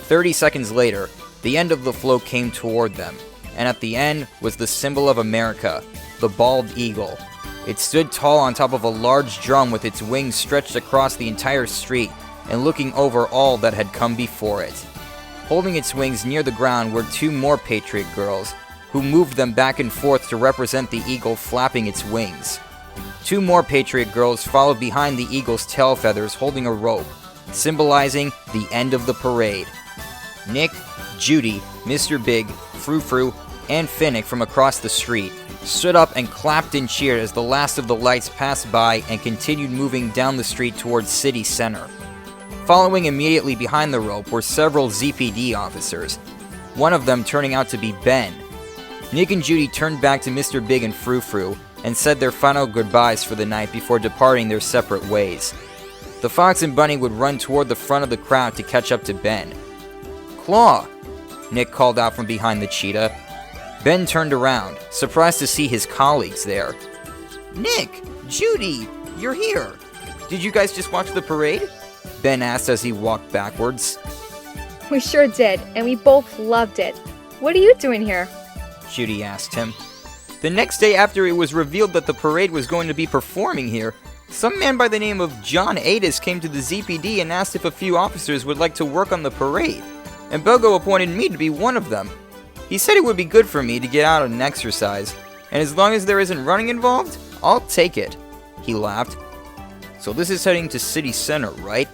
30 seconds later, the end of the float came toward them, and at the end was the symbol of America, the bald eagle. It stood tall on top of a large drum with its wings stretched across the entire street and looking over all that had come before it. Holding its wings near the ground were two more Patriot girls, who moved them back and forth to represent the eagle flapping its wings. Two more Patriot girls followed behind the eagle's tail feathers holding a rope, symbolizing the end of the parade. Nick, Judy, Mr. Big, Frou Frou, and Finnick from across the street stood up and clapped and cheered as the last of the lights passed by and continued moving down the street towards City Center. Following immediately behind the rope were several ZPD officers, one of them turning out to be Ben. Nick and Judy turned back to Mr. Big and Frou Frou and said their final goodbyes for the night before departing their separate ways. The Fox and Bunny would run toward the front of the crowd to catch up to Ben. "Claw!" Nick called out from behind the cheetah. Ben turned around, surprised to see his colleagues there. "Nick! Judy! You're here! Did you guys just watch the parade?" Ben asked as he walked backwards. We sure did, and we both loved it. What are you doing here? Judy asked him. The next day after it was revealed that the parade was going to be performing here, some man by the name of John Adis came to the ZPD and asked if a few officers would like to work on the parade, and Bogo appointed me to be one of them. He said it would be good for me to get out and exercise, and as long as there isn't running involved, I'll take it. He laughed. "So this is heading to City Center, right?"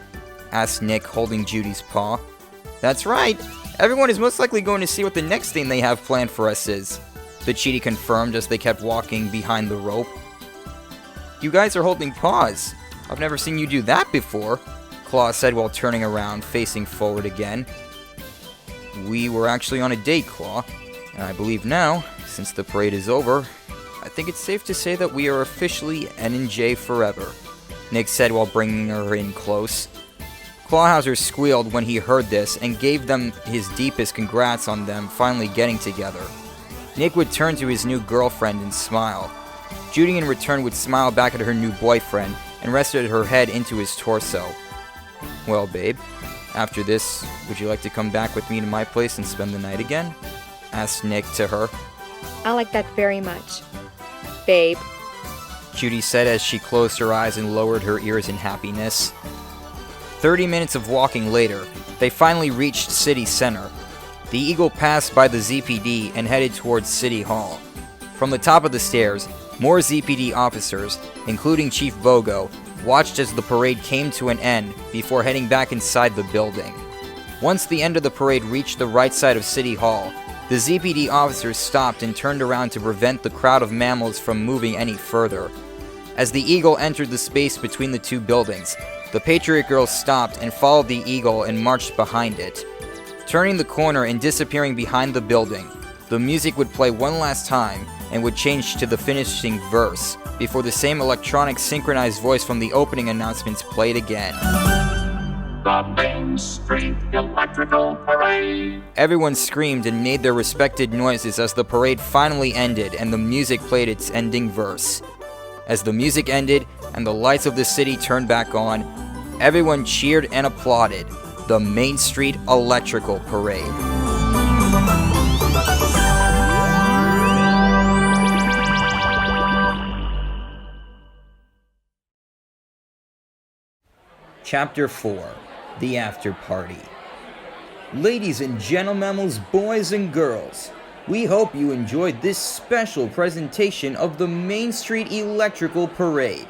asked Nick, holding Judy's paw. "That's right. Everyone is most likely going to see what the next thing they have planned for us is," the cheetah confirmed as they kept walking behind the rope. "You guys are holding paws. I've never seen you do that before," Claw said while turning around, facing forward again. "We were actually on a date, Claw, and I believe now, since the parade is over, I think it's safe to say that we are officially N&J forever," Nick said while bringing her in close. Clawhauser squealed when he heard this and gave them his deepest congrats on them finally getting together. Nick would turn to his new girlfriend and smile. Judy in return would smile back at her new boyfriend and rested her head into his torso. "Well, babe, after this, would you like to come back with me to my place and spend the night again?" asked Nick to her. I like that very much. Babe. Judy said as she closed her eyes and lowered her ears in happiness. 30 minutes of walking later, they finally reached City Center. The Eagle passed by the ZPD and headed towards City Hall. From the top of the stairs, more ZPD officers, including Chief Bogo, watched as the parade came to an end before heading back inside the building. Once the end of the parade reached the right side of City Hall, the ZPD officers stopped and turned around to prevent the crowd of mammals from moving any further. As the Eagle entered the space between the two buildings, the Patriot girls stopped and followed the Eagle and marched behind it. Turning the corner and disappearing behind the building, the music would play one last time and would change to the finishing verse, before the same electronic synchronized voice from the opening announcements played again. The Main Street Electrical Parade. Everyone screamed and made their respected noises as the parade finally ended and the music played its ending verse. As the music ended and the lights of the city turned back on, everyone cheered and applauded the Main Street Electrical Parade. Chapter 4, The After Party. Ladies and gentlemen, boys and girls, we hope you enjoyed this special presentation of the Main Street Electrical Parade.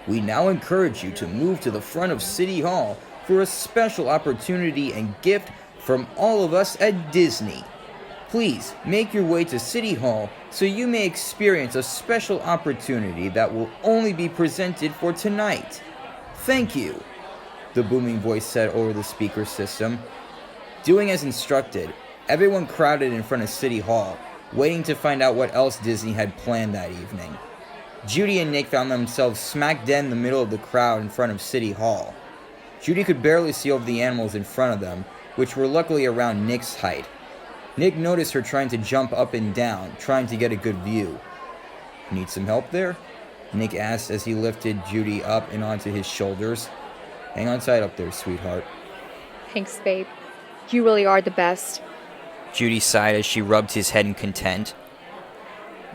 We now encourage you to move to the front of City Hall for a special opportunity and gift from all of us at Disney. Please make your way to City Hall so you may experience a special opportunity that will only be presented for tonight. Thank you, the booming voice said over the speaker system. Doing as instructed, Everyone crowded in front of City Hall, waiting to find out what else Disney had planned that evening. Judy and Nick found themselves smack dead in the middle of the crowd in front of City Hall. Judy could barely see over the animals in front of them, which were luckily around Nick's height. Nick noticed her trying to jump up and down, trying to get a good view. "Need some help there?" Nick asked as he lifted Judy up and onto his shoulders. "Hang on tight up there, sweetheart." Thanks, babe. You really are the best. Judy sighed as she rubbed his head in content.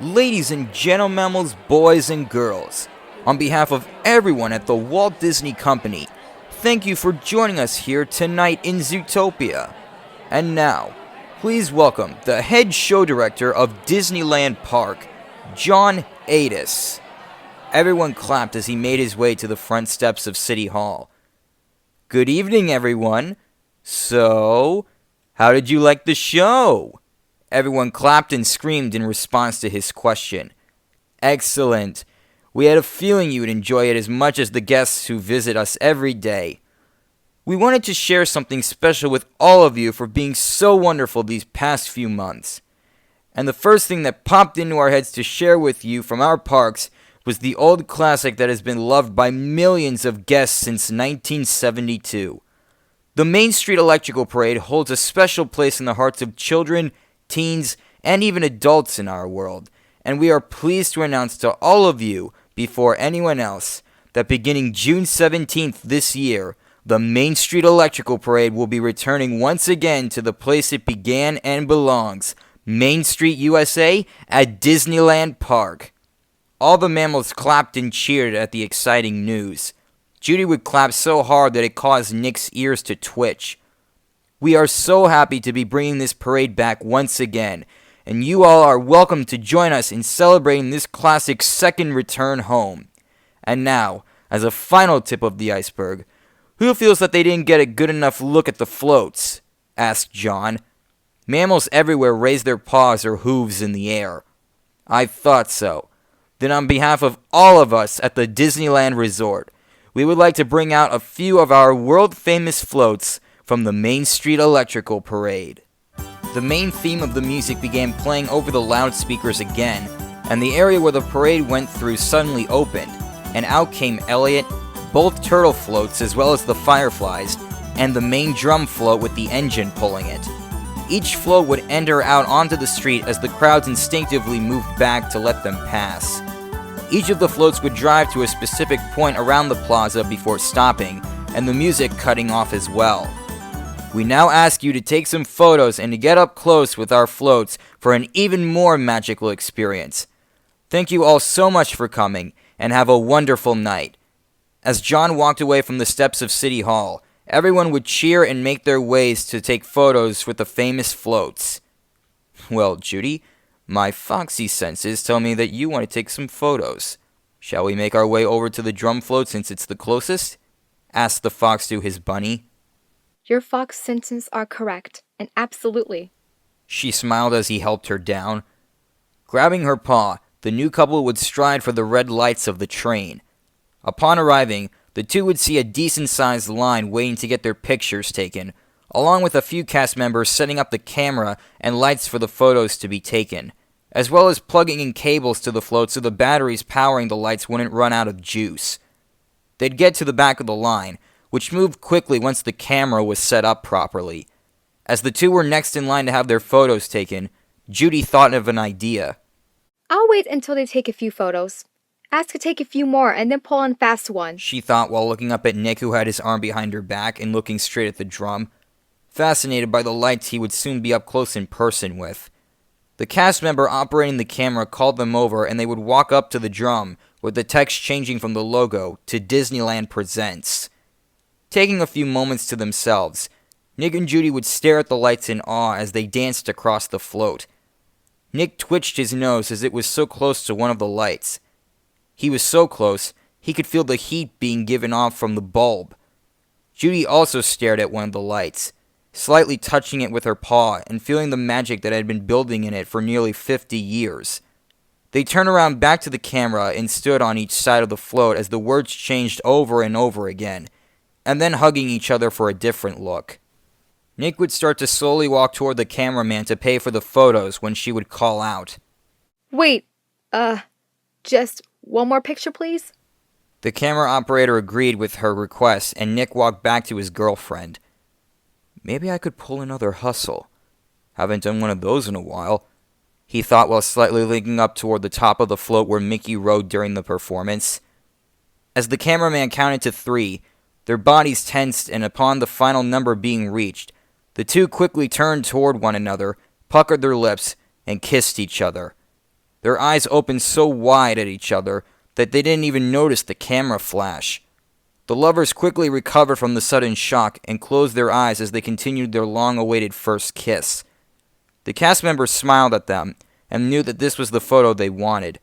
Ladies and gentlemen, boys and girls, on behalf of everyone at the Walt Disney Company, thank you for joining us here tonight in Zootopia. And now, please welcome the head show director of Disneyland Park, John Adis. Everyone clapped as he made his way to the front steps of City Hall. Good evening, everyone. So, how did you like the show? Everyone clapped and screamed in response to his question. Excellent. We had a feeling you would enjoy it as much as the guests who visit us every day. We wanted to share something special with all of you for being so wonderful these past few months. And the first thing that popped into our heads to share with you from our parks was the old classic that has been loved by millions of guests since 1972. The Main Street Electrical Parade holds a special place in the hearts of children, teens, and even adults in our world, and we are pleased to announce to all of you, before anyone else, that beginning June 17th this year, the Main Street Electrical Parade will be returning once again to the place it began and belongs, Main Street, USA, at Disneyland Park. All the mammals clapped and cheered at the exciting news. Judy would clap so hard that it caused Nick's ears to twitch. We are so happy to be bringing this parade back once again, and you all are welcome to join us in celebrating this classic's second return home. And now, as a final tip of the iceberg, who feels that they didn't get a good enough look at the floats? Asked John. Mammals everywhere raised their paws or hooves in the air. I thought so. Then on behalf of all of us at the Disneyland Resort, we would like to bring out a few of our world-famous floats from the Main Street Electrical Parade. The main theme of the music began playing over the loudspeakers again, and the area where the parade went through suddenly opened, and out came Elliot, both turtle floats as well as the fireflies, and the main drum float with the engine pulling it. Each float would enter out onto the street as the crowds instinctively moved back to let them pass. Each of the floats would drive to a specific point around the plaza before stopping, and the music cutting off as well. We now ask you to take some photos and to get up close with our floats for an even more magical experience. Thank you all so much for coming, and have a wonderful night. As John walked away from the steps of City Hall, everyone would cheer and make their ways to take photos with the famous floats. Well, Judy, my foxy senses tell me that you want to take some photos. Shall we make our way over to the drum float since it's the closest? Asked the fox to his bunny. Your fox senses are correct, and absolutely. She smiled as he helped her down. Grabbing her paw, the new couple would stride for the red lights of the train. Upon arriving, the two would see a decent-sized line waiting to get their pictures taken, along with a few cast members setting up the camera and lights for the photos to be taken, as well as plugging in cables to the float so the batteries powering the lights wouldn't run out of juice. They'd get to the back of the line, which moved quickly once the camera was set up properly. As the two were next in line to have their photos taken, Judy thought of an idea. I'll wait until they take a few photos. Ask to take a few more and then pull on fast one. She thought while looking up at Nick, who had his arm behind her back and looking straight at the drum, fascinated by the lights he would soon be up close in person with. The cast member operating the camera called them over and they would walk up to the drum, with the text changing from the logo to Disneyland Presents. Taking a few moments to themselves, Nick and Judy would stare at the lights in awe as they danced across the float. Nick twitched his nose as it was so close to one of the lights. He was so close, he could feel the heat being given off from the bulb. Judy also stared at one of the lights, slightly touching it with her paw and feeling the magic that had been building in it for nearly 50 years. They turned around back to the camera and stood on each side of the float as the words changed over and over again, and then hugging each other for a different look. Nick would start to slowly walk toward the cameraman to pay for the photos when she would call out. Wait, just one more picture, please? The camera operator agreed with her request, and Nick walked back to his girlfriend. Maybe I could pull another hustle. Haven't done one of those in a while, he thought while slightly leaning up toward the top of the float where Mickey rode during the performance. As the cameraman counted to 3, their bodies tensed, and upon the final number being reached, the two quickly turned toward one another, puckered their lips, and kissed each other. Their eyes opened so wide at each other that they didn't even notice the camera flash. The lovers quickly recovered from the sudden shock and closed their eyes as they continued their long-awaited first kiss. The cast members smiled at them and knew that this was the photo they wanted.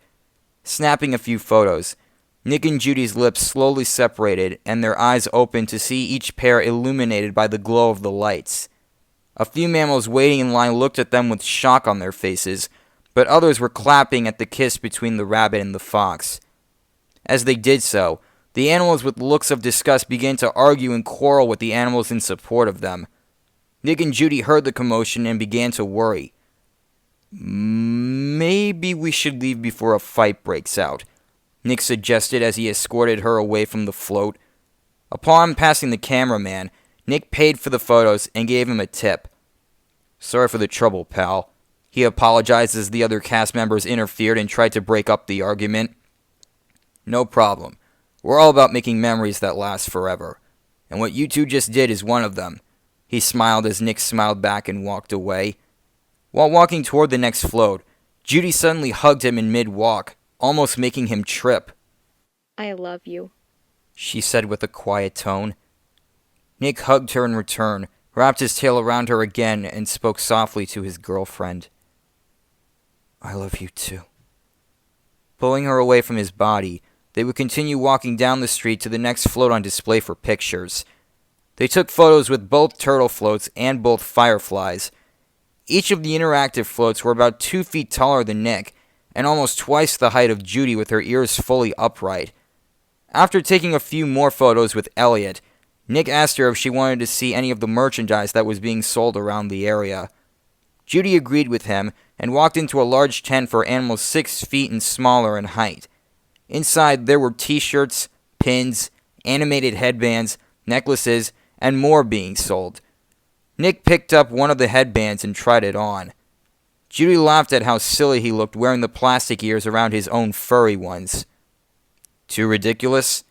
Snapping a few photos, Nick and Judy's lips slowly separated and their eyes opened to see each pair illuminated by the glow of the lights. A few mammals waiting in line looked at them with shock on their faces, but others were clapping at the kiss between the rabbit and the fox. As they did so, the animals with looks of disgust began to argue and quarrel with the animals in support of them. Nick and Judy heard the commotion and began to worry. Maybe we should leave before a fight breaks out, Nick suggested as he escorted her away from the float. Upon passing the cameraman, Nick paid for the photos and gave him a tip. Sorry for the trouble, pal. He apologized as the other cast members interfered and tried to break up the argument. No problem. We're all about making memories that last forever. And what you two just did is one of them. He smiled as Nick smiled back and walked away. While walking toward the next float, Judy suddenly hugged him in mid-walk, almost making him trip. I love you, she said with a quiet tone. Nick hugged her in return, wrapped his tail around her again, and spoke softly to his girlfriend. I love you too. Pulling her away from his body, they would continue walking down the street to the next float on display for pictures. They took photos with both turtle floats and both fireflies. Each of the interactive floats were about 2 feet taller than Nick, and almost twice the height of Judy with her ears fully upright. After taking a few more photos with Elliot, Nick asked her if she wanted to see any of the merchandise that was being sold around the area. Judy agreed with him and walked into a large tent for animals 6 feet and smaller in height. Inside, there were t-shirts, pins, animated headbands, necklaces, and more being sold. Nick picked up one of the headbands and tried it on. Judy laughed at how silly he looked wearing the plastic ears around his own furry ones. Too ridiculous?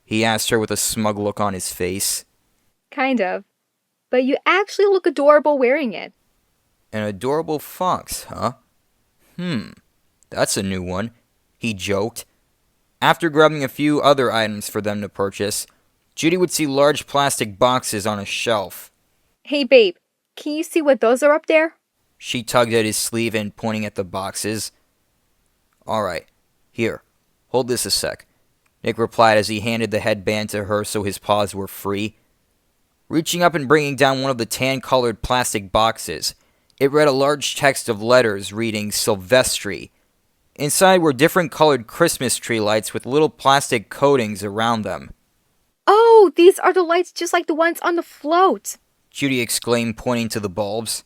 He asked her with a smug look on his face. Kind of. But you actually look adorable wearing it. An adorable fox, huh? That's a new one, he joked. After grabbing a few other items for them to purchase, Judy would see large plastic boxes on a shelf. Hey babe, can you see what those are up there? She tugged at his sleeve and pointing at the boxes. Alright, here, hold this a sec, Nick replied as he handed the headband to her so his paws were free. Reaching up and bringing down one of the tan-colored plastic boxes, it read a large text of letters reading Silvestri. Inside were different colored Christmas tree lights with little plastic coatings around them. Oh, these are the lights just like the ones on the float, Judy exclaimed, pointing to the bulbs.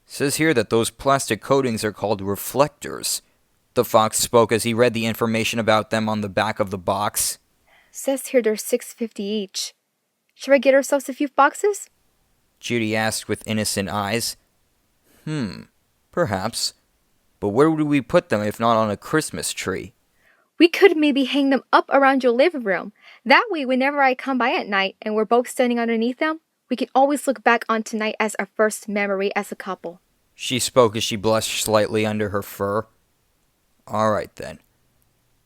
Says here that those plastic coatings are called reflectors. The fox spoke as he read the information about them on the back of the box. Says here they're $6.50 each. Should we get ourselves a few boxes? Judy asked with innocent eyes. Perhaps. But where would we put them if not on a Christmas tree? We could maybe hang them up around your living room. That way, whenever I come by at night and we're both standing underneath them, we can always look back on tonight as our first memory as a couple. She spoke as she blushed slightly under her fur. All right, then.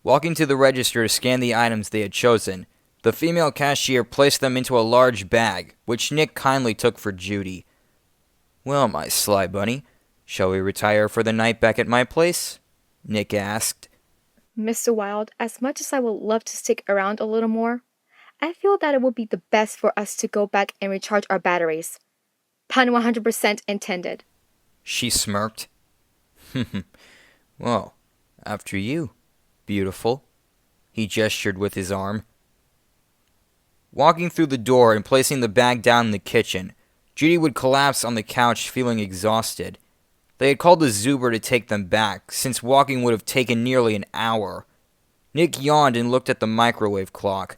Walking to the register to scan the items they had chosen, the female cashier placed them into a large bag, which Nick kindly took for Judy. Well, my sly bunny, shall we retire for the night back at my place? Nick asked. Mr. Wilde, as much as I would love to stick around a little more, I feel that it would be the best for us to go back and recharge our batteries. Pun 100% intended. She smirked. Well, after you, beautiful. He gestured with his arm. Walking through the door and placing the bag down in the kitchen, Judy would collapse on the couch feeling exhausted. They had called the Zuber to take them back, since walking would have taken nearly an hour. Nick yawned and looked at the microwave clock.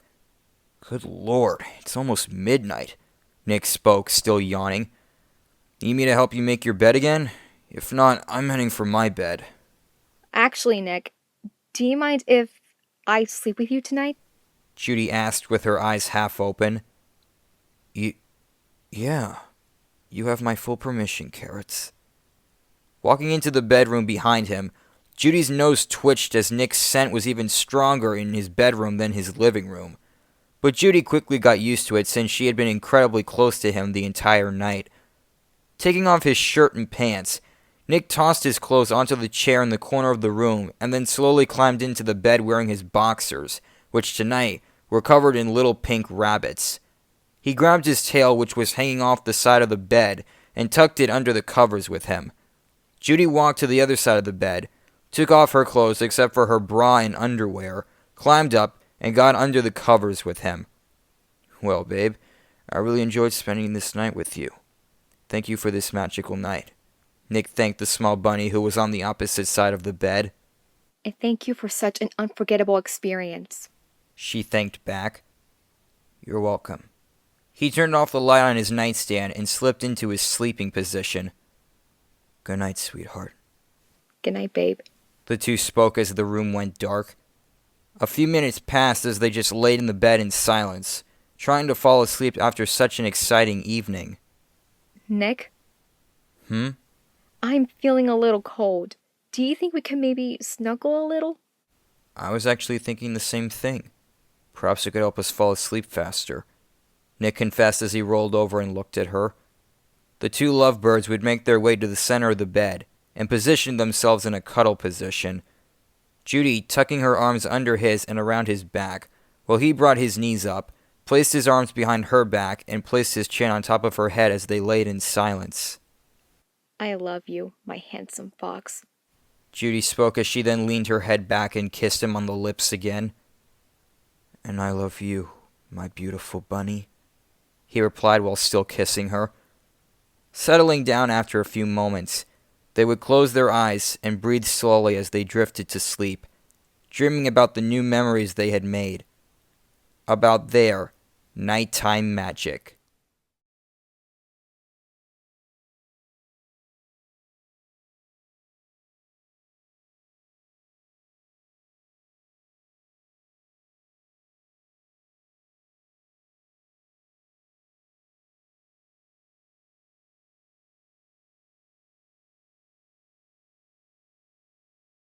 Good Lord, it's almost midnight, Nick spoke, still yawning. Need me to help you make your bed again? If not, I'm heading for my bed. Actually, Nick, do you mind if I sleep with you tonight? Judy asked with her eyes half open. Yeah. You have my full permission, Carrots. Walking into the bedroom behind him, Judy's nose twitched as Nick's scent was even stronger in his bedroom than his living room. But Judy quickly got used to it since she had been incredibly close to him the entire night. Taking off his shirt and pants, Nick tossed his clothes onto the chair in the corner of the room and then slowly climbed into the bed wearing his boxers, which tonight were covered in little pink rabbits. He grabbed his tail, which was hanging off the side of the bed, and tucked it under the covers with him. Judy walked to the other side of the bed, took off her clothes except for her bra and underwear, climbed up, and got under the covers with him. Well, babe, I really enjoyed spending this night with you. Thank you for this magical night. Nick thanked the small bunny who was on the opposite side of the bed. And thank you for such an unforgettable experience. She thanked back. You're welcome. He turned off the light on his nightstand and slipped into his sleeping position. Good night, sweetheart. Good night, babe. The two spoke as the room went dark. A few minutes passed as they just laid in the bed in silence, trying to fall asleep after such an exciting evening. Nick? I'm feeling a little cold. Do you think we could maybe snuggle a little? I was actually thinking the same thing. Perhaps it could help us fall asleep faster. Nick confessed as he rolled over and looked at her. The two lovebirds would make their way to the center of the bed and position themselves in a cuddle position. Judy, tucking her arms under his and around his back, while he brought his knees up, placed his arms behind her back, and placed his chin on top of her head as they laid in silence. I love you, my handsome fox. Judy spoke as she then leaned her head back and kissed him on the lips again. And I love you, my beautiful bunny, he replied while still kissing her. Settling down after a few moments, they would close their eyes and breathe slowly as they drifted to sleep, dreaming about the new memories they had made, about their nighttime magic.